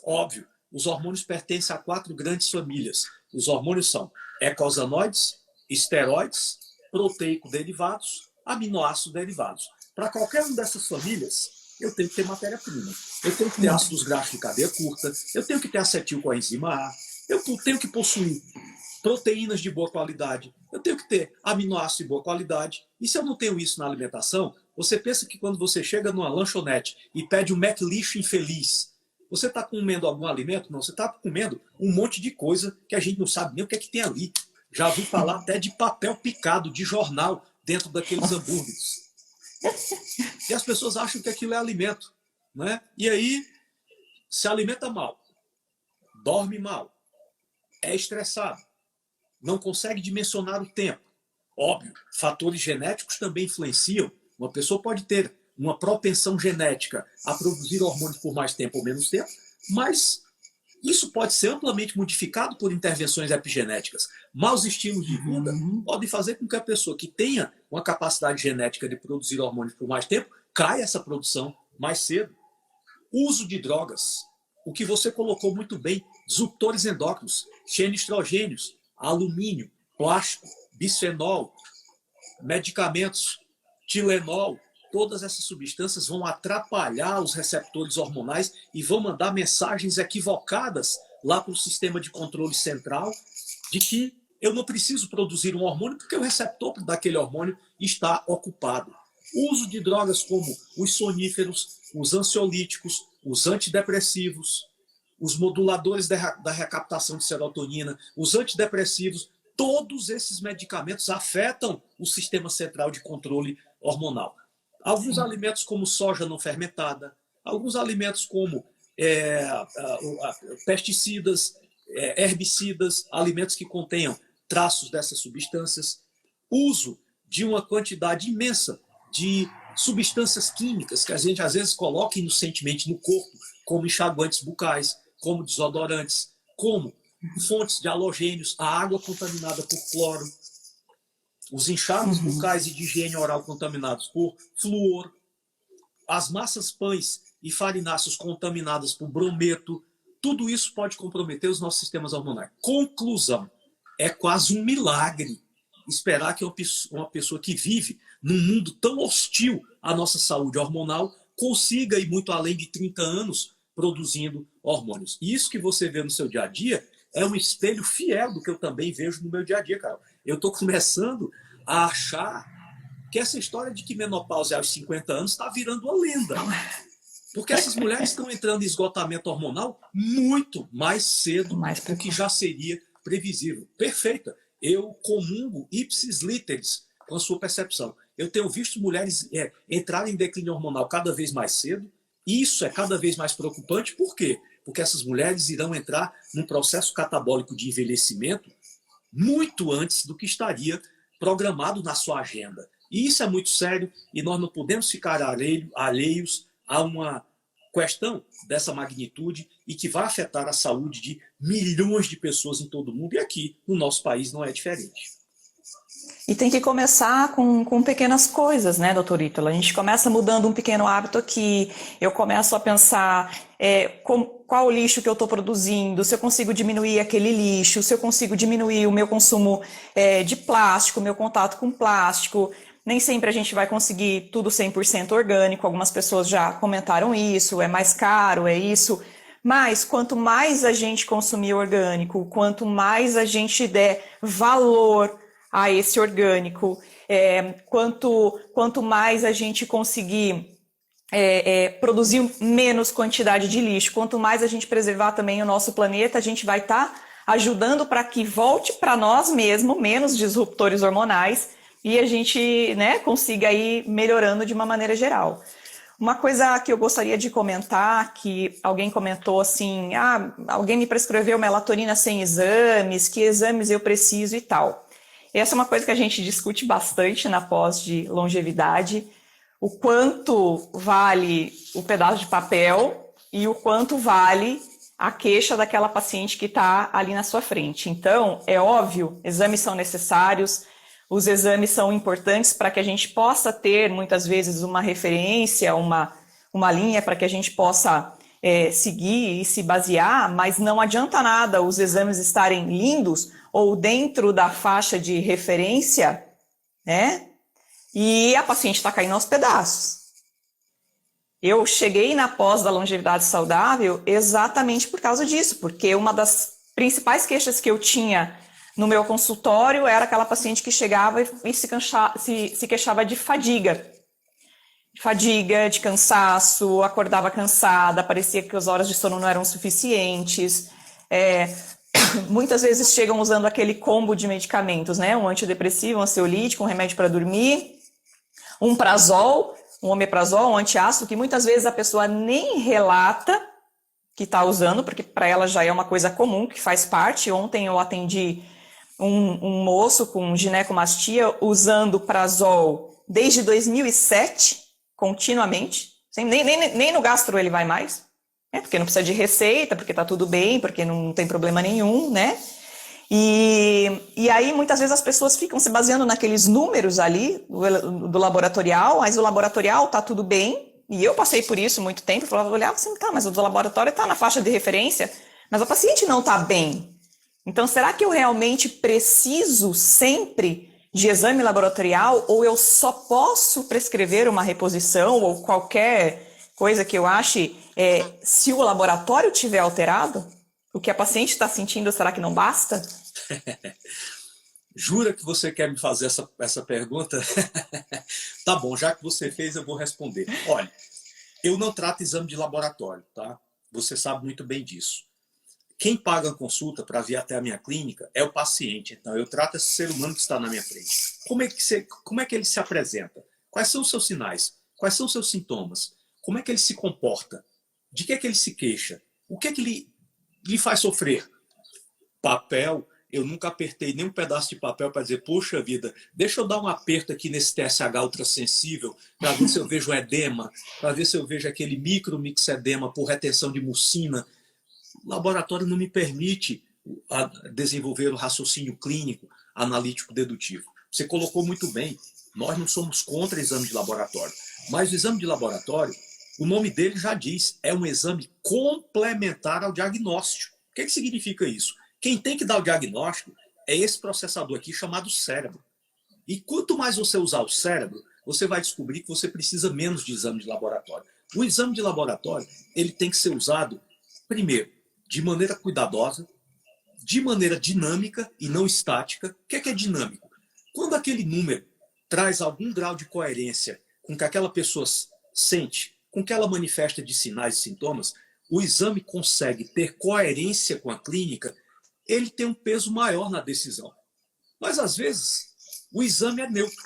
Óbvio, os hormônios pertencem a 4 grandes famílias. Os hormônios são eicosanoides, esteroides, proteico-derivados, aminoácido-derivados. Para qualquer uma dessas famílias, eu tenho que ter matéria-prima. Eu tenho que ter ácidos graxos de cadeia curta, eu tenho que ter acetilcoenzima A, eu tenho que possuir proteínas de boa qualidade, eu tenho que ter aminoácidos de boa qualidade. E se eu não tenho isso na alimentação, você pensa que quando você chega numa lanchonete e pede um McLish infeliz, você está comendo algum alimento? Não, você está comendo um monte de coisa que a gente não sabe nem o que é que tem ali. Já ouvi falar até de papel picado, de jornal, dentro daqueles hambúrgueres. E as pessoas acham que aquilo é alimento. Né? E aí, se alimenta mal. dorme mal, é estressado, não consegue dimensionar o tempo. Óbvio, fatores genéticos também influenciam. Uma pessoa pode ter uma propensão genética a produzir hormônios por mais tempo ou menos tempo, mas isso pode ser amplamente modificado por intervenções epigenéticas. Maus estilos de vida podem fazer com que a pessoa que tenha uma capacidade genética de produzir hormônios por mais tempo caia essa produção mais cedo. Uso de drogas. O que você colocou muito bem, disruptores endócrinos, xenoestrogênios, alumínio, plástico, bisfenol, medicamentos, Tilenol, todas essas substâncias vão atrapalhar os receptores hormonais e vão mandar mensagens equivocadas lá para o sistema de controle central de que eu não preciso produzir um hormônio porque o receptor daquele hormônio está ocupado. O uso de drogas como os soníferos, os ansiolíticos, os antidepressivos, os moduladores da recaptação de serotonina, os antidepressivos, todos esses medicamentos afetam o sistema central de controle hormonal. Alguns alimentos como soja não fermentada, alguns alimentos como pesticidas, herbicidas, alimentos que contenham traços dessas substâncias, uso de uma quantidade imensa de substâncias químicas que a gente às vezes coloca inocentemente no corpo, como enxaguantes bucais, como desodorantes, como fontes de halogênios, a água contaminada por cloro, os enxágues bucais e de higiene oral contaminados por flúor, as massas pães e farináceos contaminadas por brometo, tudo isso pode comprometer os nossos sistemas hormonais. Conclusão, é quase um milagre esperar que uma pessoa que vive num mundo tão hostil à nossa saúde hormonal consiga ir muito além de 30 anos produzindo hormônios. E isso que você vê no seu dia a dia é um espelho fiel do que eu também vejo no meu dia a dia, Carol. Eu estou começando a achar que essa história de que menopausa é aos 50 anos está virando uma lenda. Porque essas mulheres estão entrando em esgotamento hormonal muito mais cedo do que já seria previsível. Perfeita. Eu comungo ipsis literis com a sua percepção. Eu tenho visto mulheres entrarem em declínio hormonal cada vez mais cedo. Isso é cada vez mais preocupante. Por quê? Porque essas mulheres irão entrar num processo catabólico de envelhecimento muito antes do que estaria programado na sua agenda. E isso é muito sério e nós não podemos ficar alheios a uma questão dessa magnitude e que vai afetar a saúde de milhões de pessoas em todo o mundo. E aqui, no nosso país, não é diferente. E tem que começar com pequenas coisas, né, doutor Ítalo? A gente começa mudando um pequeno hábito aqui, eu começo a pensar qual o lixo que eu estou produzindo, se eu consigo diminuir aquele lixo, se eu consigo diminuir o meu consumo de plástico, meu contato com plástico. Nem sempre a gente vai conseguir tudo 100% orgânico, algumas pessoas já comentaram isso, é mais caro, é isso. Mas quanto mais a gente consumir orgânico, quanto mais a gente der valor a esse orgânico, quanto mais a gente conseguir produzir menos quantidade de lixo, quanto mais a gente preservar também o nosso planeta, a gente vai estar ajudando para que volte para nós mesmos menos disruptores hormonais e a gente, né, consiga ir melhorando de uma maneira geral. Uma coisa que eu gostaria de comentar, que alguém comentou assim, alguém me prescreveu melatonina sem exames, que exames eu preciso e tal. Essa é uma coisa que a gente discute bastante na pós de longevidade, o quanto vale o pedaço de papel e o quanto vale a queixa daquela paciente que está ali na sua frente. Então, é óbvio, exames são necessários, os exames são importantes para que a gente possa ter, muitas vezes, uma referência, uma linha para que a gente possa seguir e se basear, mas não adianta nada os exames estarem lindos ou dentro da faixa de referência, né? E a paciente está caindo aos pedaços. Eu cheguei na pós da longevidade saudável exatamente por causa disso, porque uma das principais queixas que eu tinha no meu consultório era aquela paciente que chegava e se queixava de fadiga. Fadiga, de cansaço, acordava cansada, parecia que as horas de sono não eram suficientes. Muitas vezes chegam usando aquele combo de medicamentos, né? Um antidepressivo, um ansiolítico, um remédio para dormir, um prazol, um omeprazol, um antiácido, que muitas vezes a pessoa nem relata que está usando, porque para ela já é uma coisa comum, que faz parte. Ontem eu atendi um moço com ginecomastia usando Prazol desde 2007, continuamente. Nem no gastro ele vai mais, né? Porque não precisa de receita, porque está tudo bem, porque não tem problema nenhum, né? E aí, muitas vezes, as pessoas ficam se baseando naqueles números ali do laboratorial, mas o laboratorial está tudo bem, e eu passei por isso muito tempo, eu olhava assim, tá, mas o do laboratório está na faixa de referência, mas a paciente não está bem. Então, será que eu realmente preciso sempre de exame laboratorial, ou eu só posso prescrever uma reposição, ou qualquer coisa que eu ache, se o laboratório tiver alterado? O que a paciente está sentindo, será que não basta? Jura que você quer me fazer essa pergunta? Tá bom, já que você fez, eu vou responder. Olha, eu não trato exame de laboratório, tá? Você sabe muito bem disso. Quem paga a consulta para vir até a minha clínica é o paciente. Então, eu trato esse ser humano que está na minha frente. Como é que ele se apresenta? Quais são os seus sinais? Quais são os seus sintomas? Como é que ele se comporta? De que é que ele se queixa? O que é que lhe faz sofrer? Papel, eu nunca apertei nem um pedaço de papel para dizer, poxa vida, deixa eu dar um aperto aqui nesse TSH ultrassensível para ver se eu vejo edema, para ver se eu vejo aquele micromixedema por retenção de mucina. O laboratório não me permite desenvolver o raciocínio clínico, analítico, dedutivo. Você colocou muito bem, nós não somos contra exame de laboratório, mas o exame de laboratório, o nome dele já diz, é um exame complementar ao diagnóstico. O que significa isso? Quem tem que dar o diagnóstico é esse processador aqui chamado cérebro. E quanto mais você usar o cérebro, você vai descobrir que você precisa menos de exame de laboratório. O exame de laboratório, ele tem que ser usado, primeiro, de maneira cuidadosa, de maneira dinâmica e não estática. O que é dinâmico? Quando aquele número traz algum grau de coerência com o que aquela pessoa sente, com o que ela manifesta de sinais e sintomas, o exame consegue ter coerência com a clínica, ele tem um peso maior na decisão. Mas, às vezes, o exame é neutro.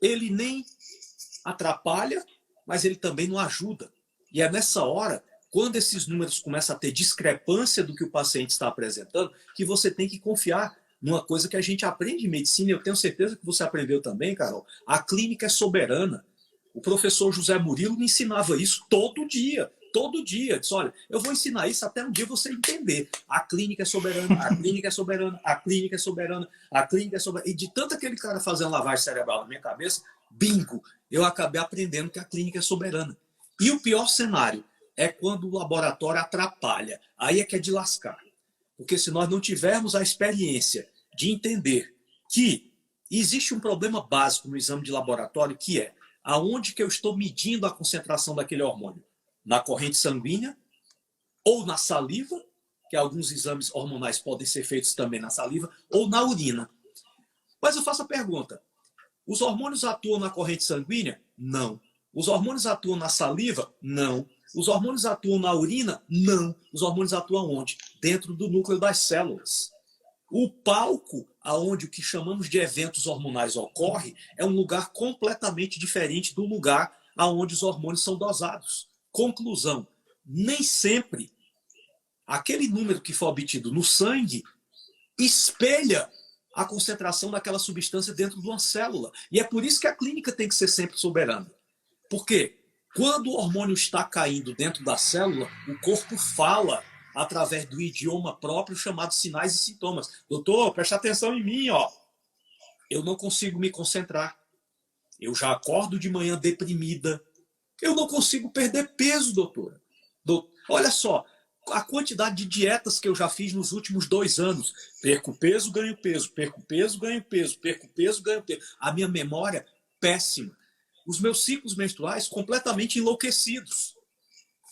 Ele nem atrapalha, mas ele também não ajuda. E é nessa hora, quando esses números começam a ter discrepância do que o paciente está apresentando, que você tem que confiar numa coisa que a gente aprende em medicina, e eu tenho certeza que você aprendeu também, Carol. A clínica é soberana. O professor José Murilo me ensinava isso todo dia. Todo dia. Disse, olha, eu vou ensinar isso até um dia você entender. A clínica é soberana, a clínica é soberana, a clínica é soberana, a clínica é soberana. E de tanto aquele cara fazendo lavagem cerebral na minha cabeça, bingo, eu acabei aprendendo que a clínica é soberana. E o pior cenário é quando o laboratório atrapalha. Aí é que é de lascar. Porque se nós não tivermos a experiência de entender que existe um problema básico no exame de laboratório, que é aonde que eu estou medindo a concentração daquele hormônio? Na corrente sanguínea ou na saliva, que alguns exames hormonais podem ser feitos também na saliva, ou na urina. Mas eu faço a pergunta, os hormônios atuam na corrente sanguínea? Não. Os hormônios atuam na saliva? Não. Os hormônios atuam na urina? Não. Os hormônios atuam onde? Dentro do núcleo das células. O palco, aonde o que chamamos de eventos hormonais ocorre, é um lugar completamente diferente do lugar aonde os hormônios são dosados. Conclusão, nem sempre aquele número que foi obtido no sangue espelha a concentração daquela substância dentro de uma célula. E é por isso que a clínica tem que ser sempre soberana. Por quê? Quando o hormônio está caindo dentro da célula, o corpo fala através do idioma próprio chamado sinais e sintomas. Doutor, presta atenção em mim, ó. Eu não consigo me concentrar. Eu já acordo de manhã deprimida. Eu não consigo perder peso, doutora. Olha só, a quantidade de dietas que eu já fiz nos últimos 2 anos. Perco peso, ganho peso. Perco peso, ganho peso. Perco peso, ganho peso. A minha memória, péssima. Os meus ciclos menstruais completamente enlouquecidos.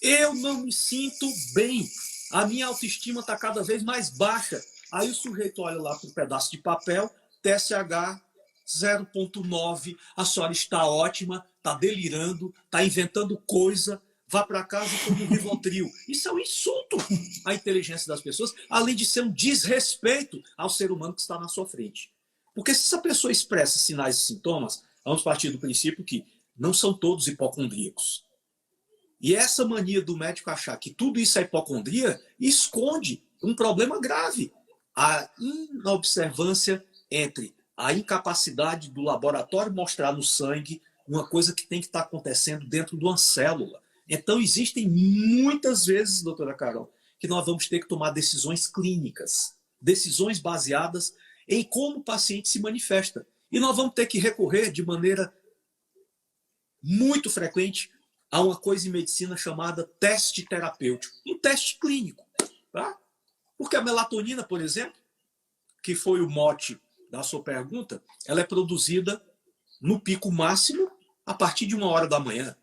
Eu não me sinto bem. A minha autoestima está cada vez mais baixa. Aí o sujeito olha lá para um pedaço de papel, TSH 0,9, a senhora está ótima, está delirando, está inventando coisa, vá para casa e tome um Rivotril. Isso é um insulto à inteligência das pessoas, além de ser um desrespeito ao ser humano que está na sua frente. Porque se essa pessoa expressa sinais e sintomas, vamos partir do princípio que não são todos hipocondríacos. E essa mania do médico achar que tudo isso é hipocondria esconde um problema grave. A inobservância entre a incapacidade do laboratório mostrar no sangue uma coisa que tem que estar acontecendo dentro de uma célula. Então, existem muitas vezes, doutora Carol, que nós vamos ter que tomar decisões clínicas, decisões baseadas em como o paciente se manifesta. E nós vamos ter que recorrer de maneira muito frequente a uma coisa em medicina chamada teste terapêutico, um teste clínico. Tá? Porque a melatonina, por exemplo, que foi o mote da sua pergunta, ela é produzida no pico máximo a partir de 1h da manhã.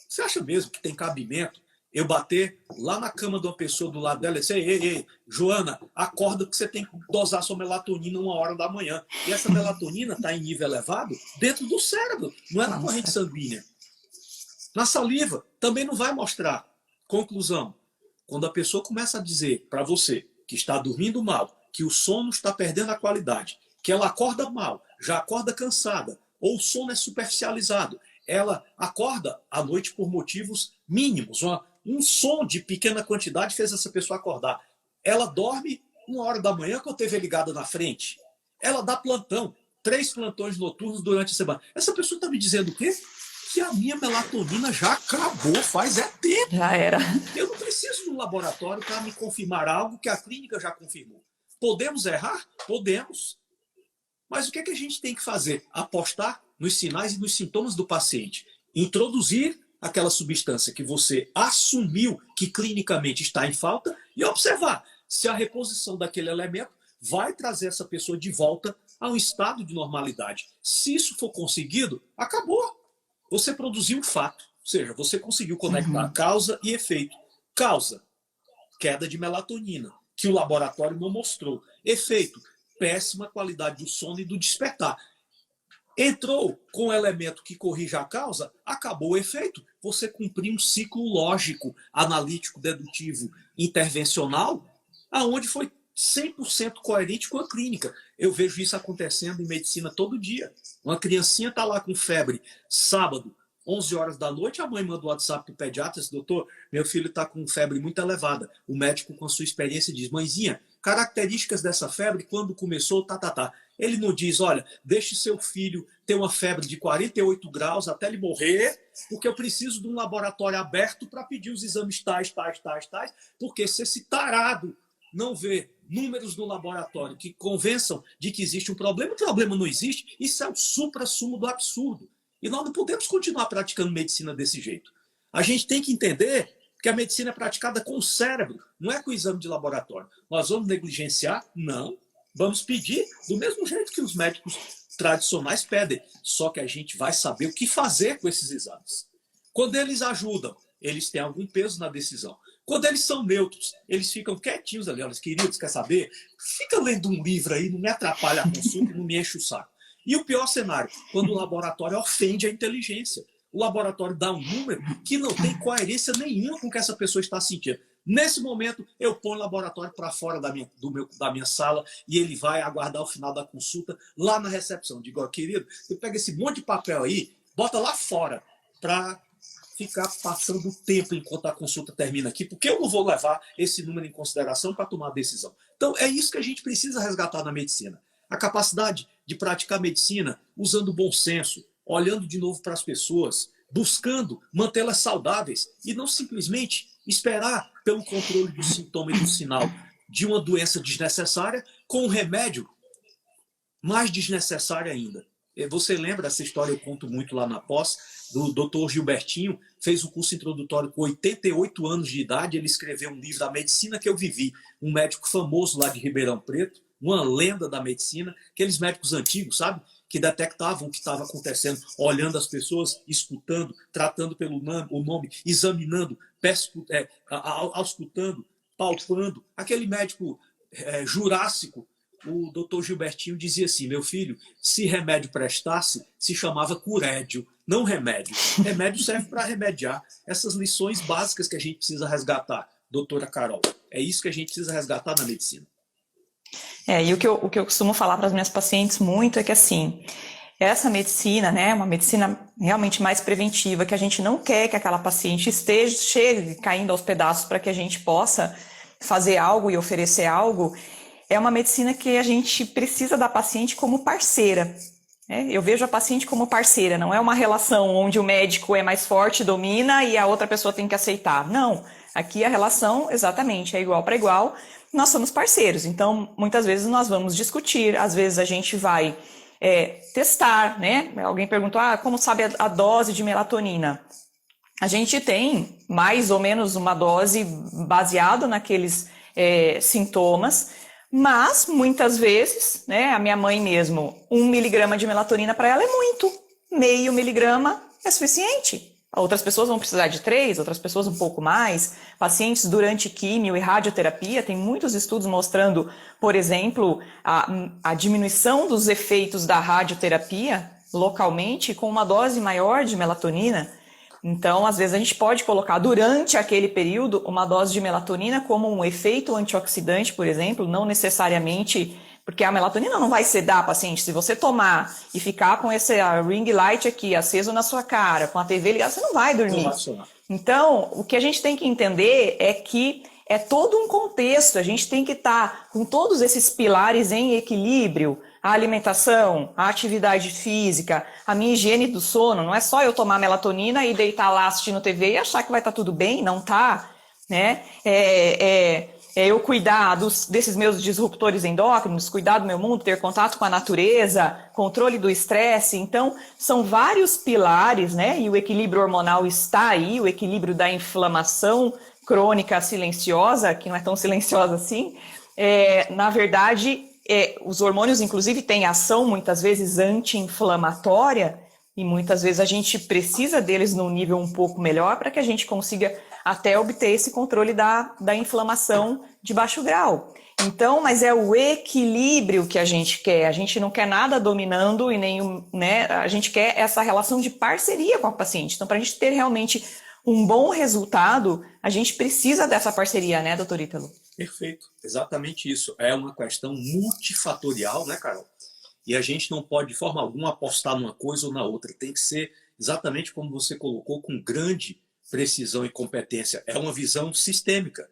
Você acha mesmo que tem cabimento eu bater lá na cama de uma pessoa do lado dela e dizer, ei, Joana, acorda que você tem que dosar sua melatonina 1h da manhã. E essa melatonina está em nível elevado dentro do cérebro, não é na corrente sanguínea. Na saliva também não vai mostrar. Conclusão, quando a pessoa começa a dizer para você que está dormindo mal, que o sono está perdendo a qualidade, que ela acorda mal, já acorda cansada, ou o sono é superficializado, ela acorda à noite por motivos mínimos, um som de pequena quantidade fez essa pessoa acordar. Ela dorme 1h da manhã com a TV ligada na frente. Ela dá plantão, 3 plantões noturnos durante a semana. Essa pessoa está me dizendo o quê? Que a minha melatonina já acabou, faz tempo. Já era. Eu não preciso de um laboratório para me confirmar algo que a clínica já confirmou. Podemos errar? Podemos. Mas o que é que a gente tem que fazer? Apostar nos sinais e nos sintomas do paciente. Introduzir aquela substância que você assumiu que clinicamente está em falta e observar se a reposição daquele elemento vai trazer essa pessoa de volta a um estado de normalidade. Se isso for conseguido, acabou. Você produziu um fato, ou seja, você conseguiu conectar causa e efeito. Causa, queda de melatonina, que o laboratório não mostrou. Efeito, péssima qualidade do sono e do despertar. Entrou com o elemento que corrige a causa, acabou o efeito. Você cumpriu um ciclo lógico, analítico, dedutivo, intervencional, aonde foi 100% coerente com a clínica. Eu vejo isso acontecendo em medicina todo dia. Uma criancinha está lá com febre, sábado, 11h da noite, a mãe manda o WhatsApp para o pediatra e diz, doutor, meu filho está com febre muito elevada. O médico, com a sua experiência, diz, mãezinha, características dessa febre, quando começou, Ele não diz, olha, deixe seu filho ter uma febre de 48 graus até ele morrer, porque eu preciso de um laboratório aberto para pedir os exames tais, porque se esse tarado não vê números no laboratório que convençam de que existe um problema, o problema não existe, isso é o supra-sumo do absurdo. E nós não podemos continuar praticando medicina desse jeito. A gente tem que entender que a medicina é praticada com o cérebro, não é com o exame de laboratório. Nós vamos negligenciar? Não. Vamos pedir do mesmo jeito que os médicos tradicionais pedem. Só que a gente vai saber o que fazer com esses exames. Quando eles ajudam, eles têm algum peso na decisão. Quando eles são neutros, eles ficam quietinhos ali. Olha, queridos, quer saber? Fica lendo um livro aí, não me atrapalha a consulta, não me enche o saco. E o pior cenário, quando o laboratório ofende a inteligência. O laboratório dá um número que não tem coerência nenhuma com o que essa pessoa está sentindo. Nesse momento, eu ponho o laboratório para fora da minha sala e ele vai aguardar o final da consulta lá na recepção. Digo, ó, querido, você pega esse monte de papel aí, bota lá fora para ficar passando o tempo enquanto a consulta termina aqui, porque eu não vou levar esse número em consideração para tomar a decisão. Então, é isso que a gente precisa resgatar na medicina. A capacidade de praticar medicina usando o bom senso, olhando de novo para as pessoas, buscando mantê-las saudáveis e não simplesmente esperar pelo controle do sintoma e do sinal de uma doença desnecessária com um remédio mais desnecessário ainda. Você lembra essa história, eu conto muito lá na pós, do Dr. Gilbertinho, fez o curso introdutório com 88 anos de idade, ele escreveu um livro da medicina que eu vivi, um médico famoso lá de Ribeirão Preto, uma lenda da medicina, aqueles médicos antigos, sabe? Que detectavam o que estava acontecendo, olhando as pessoas, escutando, tratando pelo nome, examinando, auscultando, palpando. Aquele médico jurássico, o doutor Gilbertinho dizia assim, meu filho, se remédio prestasse, se chamava curédio, não remédio. Remédio serve para remediar. Essas lições básicas que a gente precisa resgatar, doutora Carol. É isso que a gente precisa resgatar na medicina. E o que eu costumo falar para as minhas pacientes muito é que, assim, essa medicina, né, uma medicina realmente mais preventiva, que a gente não quer que aquela paciente chegue caindo aos pedaços para que a gente possa fazer algo e oferecer algo, é uma medicina que a gente precisa da paciente como parceira. Eu vejo a paciente como parceira, não é uma relação onde o médico é mais forte, domina e a outra pessoa tem que aceitar. Não, aqui a relação exatamente é igual para igual, nós somos parceiros, então muitas vezes nós vamos discutir, às vezes a gente vai testar, né? Alguém perguntou, como sabe a dose de melatonina? A gente tem mais ou menos uma dose baseada naqueles sintomas, mas muitas vezes, né, a minha mãe mesmo, 1 miligrama de melatonina para ela é muito, meio miligrama é suficiente. Outras pessoas vão precisar de 3, outras pessoas um pouco mais. Pacientes durante químio e radioterapia, tem muitos estudos mostrando, por exemplo, a diminuição dos efeitos da radioterapia localmente com uma dose maior de melatonina. Então, às vezes, a gente pode colocar durante aquele período uma dose de melatonina como um efeito antioxidante, por exemplo, não necessariamente, porque a melatonina não vai sedar a paciente. Se você tomar e ficar com esse ring light aqui aceso na sua cara, com a TV ligada, você não vai dormir. Então, o que a gente tem que entender é que é todo um contexto, a gente tem que estar com todos esses pilares em equilíbrio. A alimentação, a atividade física, a minha higiene do sono. Não é só eu tomar melatonina e deitar lá assistindo TV e achar que vai estar tudo bem, não tá, né? Eu cuidar desses meus disruptores endócrinos, cuidar do meu mundo, ter contato com a natureza, controle do estresse. Então, são vários pilares, né? E o equilíbrio hormonal está aí, o equilíbrio da inflamação crônica silenciosa, que não é tão silenciosa assim. Na verdade, os hormônios, inclusive, têm ação, muitas vezes, anti-inflamatória, e muitas vezes a gente precisa deles num nível um pouco melhor para que a gente consiga até obter esse controle da inflamação de baixo grau. Então, mas é o equilíbrio que a gente não quer nada dominando e nenhum, né? A gente quer essa relação de parceria com a paciente. Então, para a gente ter realmente um bom resultado, a gente precisa dessa parceria, né, doutor Ítalo? Perfeito, exatamente isso. É uma questão multifatorial, né, Carol? E a gente não pode, de forma alguma, apostar numa coisa ou na outra. Tem que ser exatamente como você colocou, com grande precisão e competência. É uma visão sistêmica.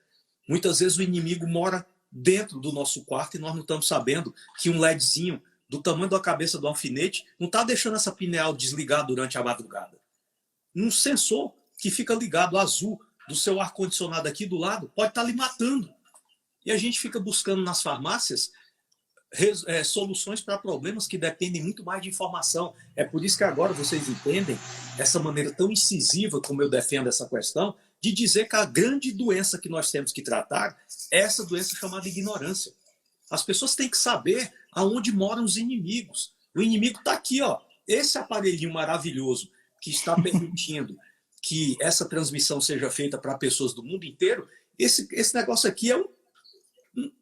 Muitas vezes o inimigo mora dentro do nosso quarto e nós não estamos sabendo que um LEDzinho do tamanho da cabeça do alfinete não está deixando essa pineal desligar durante a madrugada. Um sensor que fica ligado azul do seu ar-condicionado aqui do lado pode estar lhe matando. E a gente fica buscando nas farmácias soluções para problemas que dependem muito mais de informação. É por isso que agora vocês entendem essa maneira tão incisiva como eu defendo essa questão, de dizer que a grande doença que nós temos que tratar é essa doença chamada ignorância. As pessoas têm que saber aonde moram os inimigos. O inimigo está aqui, ó. Esse aparelhinho maravilhoso que está permitindo que essa transmissão seja feita para pessoas do mundo inteiro, esse negócio aqui é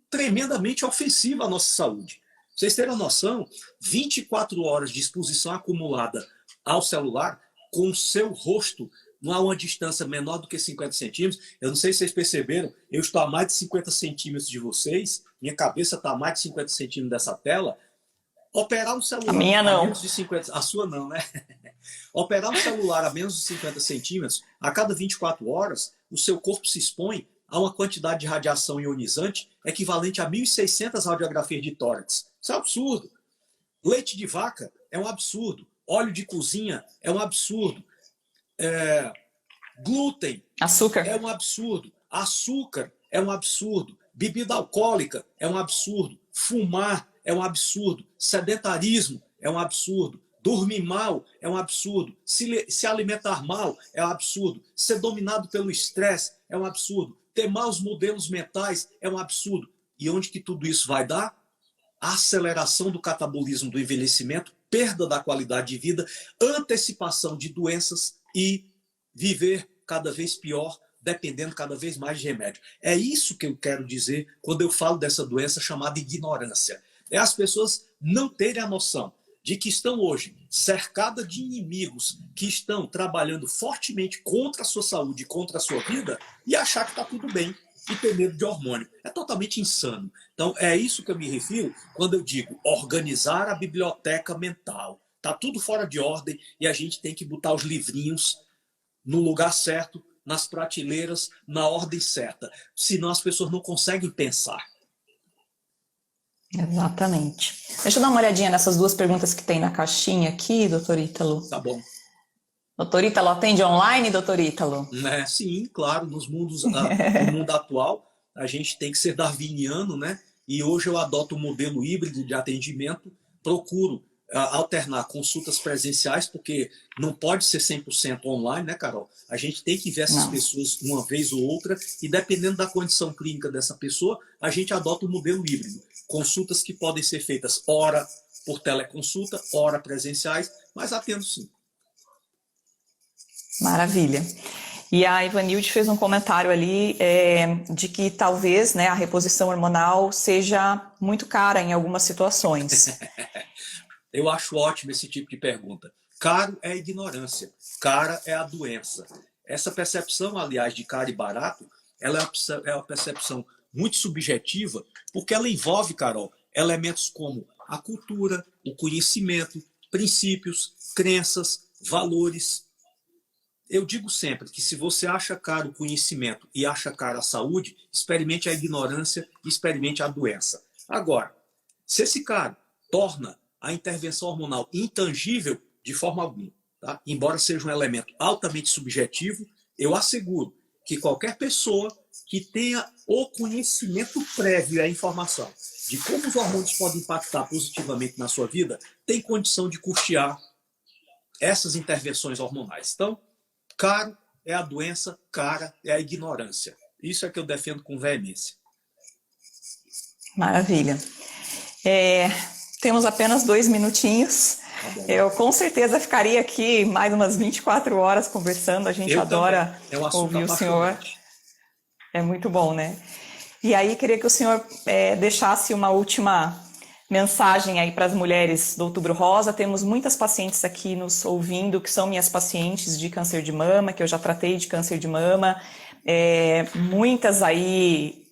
tremendamente ofensivo à nossa saúde. Pra vocês terem uma noção, 24 horas de exposição acumulada ao celular, com o seu rosto a uma distância menor do que 50 centímetros. Eu não sei se vocês perceberam, eu estou a mais de 50 centímetros de vocês, minha cabeça está a mais de 50 centímetros dessa tela. Operar um celular a minha não. a menos de 50... A sua não, né? Operar um celular a menos de 50 centímetros, a cada 24 horas, o seu corpo se expõe a uma quantidade de radiação ionizante equivalente a 1.600 radiografias de tórax. Isso é um absurdo. Leite de vaca é um absurdo. Óleo de cozinha é um absurdo. Glúten Açúcar é um absurdo. Açúcar é um absurdo. Bebida alcoólica é um absurdo. Fumar é um absurdo. Sedentarismo é um absurdo. Dormir mal é um absurdo. Se alimentar mal é um absurdo. Ser dominado pelo estresse é um absurdo. Ter maus modelos mentais é um absurdo. E onde que tudo isso vai dar? A aceleração do catabolismo do envelhecimento, perda da qualidade de vida, antecipação de doenças e viver cada vez pior, dependendo cada vez mais de remédio. É isso que eu quero dizer quando eu falo dessa doença chamada ignorância. É as pessoas não terem a noção de que estão hoje cercadas de inimigos que estão trabalhando fortemente contra a sua saúde, contra a sua vida, e achar que está tudo bem e ter medo de hormônio. É totalmente insano. Então, é isso que eu me refiro quando eu digo organizar a biblioteca mental. Tá tudo fora de ordem e a gente tem que botar os livrinhos no lugar certo, nas prateleiras, na ordem certa. Senão as pessoas não conseguem pensar. Exatamente. Deixa eu dar uma olhadinha nessas duas perguntas que tem na caixinha aqui, doutor Ítalo. Tá bom. Doutor Ítalo, atende online, doutor Ítalo? Sim, claro, no mundo atual, a gente tem que ser darwiniano, né? E hoje eu adoto um modelo híbrido de atendimento, procuro alternar consultas presenciais, porque não pode ser 100% online, né, Carol? A gente tem que ver essas pessoas uma vez ou outra, e dependendo da condição clínica dessa pessoa, a gente adota um modelo híbrido. Consultas que podem ser feitas ora por teleconsulta, ora presenciais, mas atendo sim. Maravilha. E a Ivanilde fez um comentário ali de que talvez, né, a reposição hormonal seja muito cara em algumas situações. Eu acho ótimo esse tipo de pergunta. Caro é a ignorância, cara é a doença. Essa percepção, aliás, de caro e barato, ela é uma percepção muito subjetiva, porque ela envolve, Carol, elementos como a cultura, o conhecimento, princípios, crenças, valores. Eu digo sempre que se você acha caro o conhecimento e acha caro a saúde, experimente a ignorância e experimente a doença. Agora, se esse cara torna a intervenção hormonal intangível, de forma alguma, tá? Embora seja um elemento altamente subjetivo, eu asseguro que qualquer pessoa que tenha o conhecimento prévio, a informação de como os hormônios podem impactar positivamente na sua vida, tem condição de custear essas intervenções hormonais. Então, caro é a doença, cara é a ignorância. Isso é que eu defendo com veemência. Maravilha. Temos apenas 2 minutinhos. Eu com certeza ficaria aqui mais umas 24 horas conversando. A gente adora ouvir o senhor. É muito bom, né? E aí queria que o senhor deixasse uma última mensagem aí para as mulheres do Outubro Rosa. Temos muitas pacientes aqui nos ouvindo, que são minhas pacientes de câncer de mama, que eu já tratei de câncer de mama. Muitas aí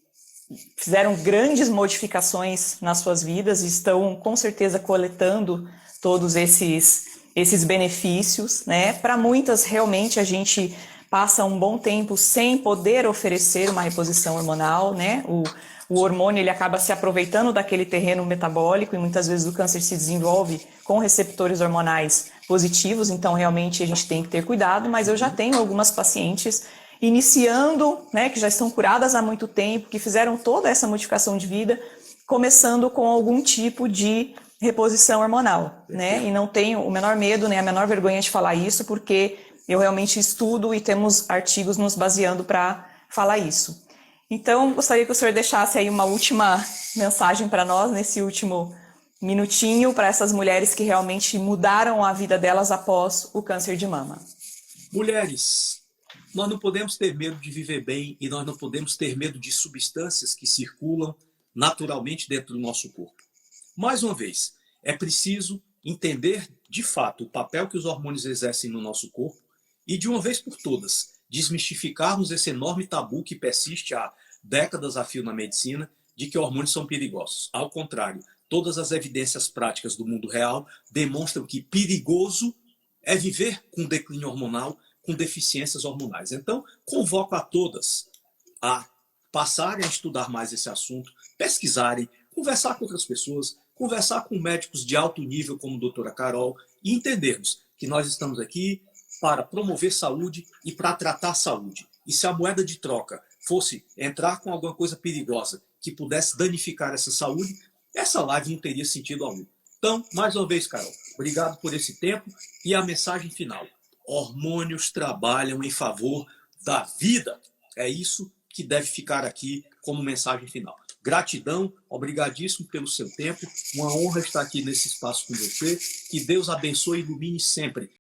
fizeram grandes modificações nas suas vidas e estão com certeza coletando todos esses benefícios, né? Para muitas, realmente, a gente passa um bom tempo sem poder oferecer uma reposição hormonal, né? O hormônio ele acaba se aproveitando daquele terreno metabólico e muitas vezes o câncer se desenvolve com receptores hormonais positivos, então realmente a gente tem que ter cuidado, mas eu já tenho algumas pacientes iniciando, né, que já estão curadas há muito tempo, que fizeram toda essa modificação de vida, começando com algum tipo de reposição hormonal, né? E não tenho o menor medo, nem a menor vergonha de falar isso, porque eu realmente estudo e temos artigos nos baseando para falar isso. Então, gostaria que o senhor deixasse aí uma última mensagem para nós, nesse último minutinho, para essas mulheres que realmente mudaram a vida delas após o câncer de mama. Mulheres, nós não podemos ter medo de viver bem e nós não podemos ter medo de substâncias que circulam naturalmente dentro do nosso corpo. Mais uma vez, é preciso entender de fato o papel que os hormônios exercem no nosso corpo e, de uma vez por todas, desmistificarmos esse enorme tabu que persiste há décadas a fio na medicina de que hormônios são perigosos. Ao contrário, todas as evidências práticas do mundo real demonstram que perigoso é viver com declínio hormonal, com deficiências hormonais. Então, convoco a todas a passarem a estudar mais esse assunto, pesquisarem, conversar com outras pessoas, conversar com médicos de alto nível como a doutora Carol e entendermos que nós estamos aqui para promover saúde e para tratar saúde. E se a moeda de troca fosse entrar com alguma coisa perigosa que pudesse danificar essa saúde, essa live não teria sentido algum. Então, mais uma vez, Carol, obrigado por esse tempo e a mensagem final. Hormônios trabalham em favor da vida. É isso que deve ficar aqui como mensagem final. Gratidão, obrigadíssimo pelo seu tempo. Uma honra estar aqui nesse espaço com você. Que Deus abençoe e ilumine sempre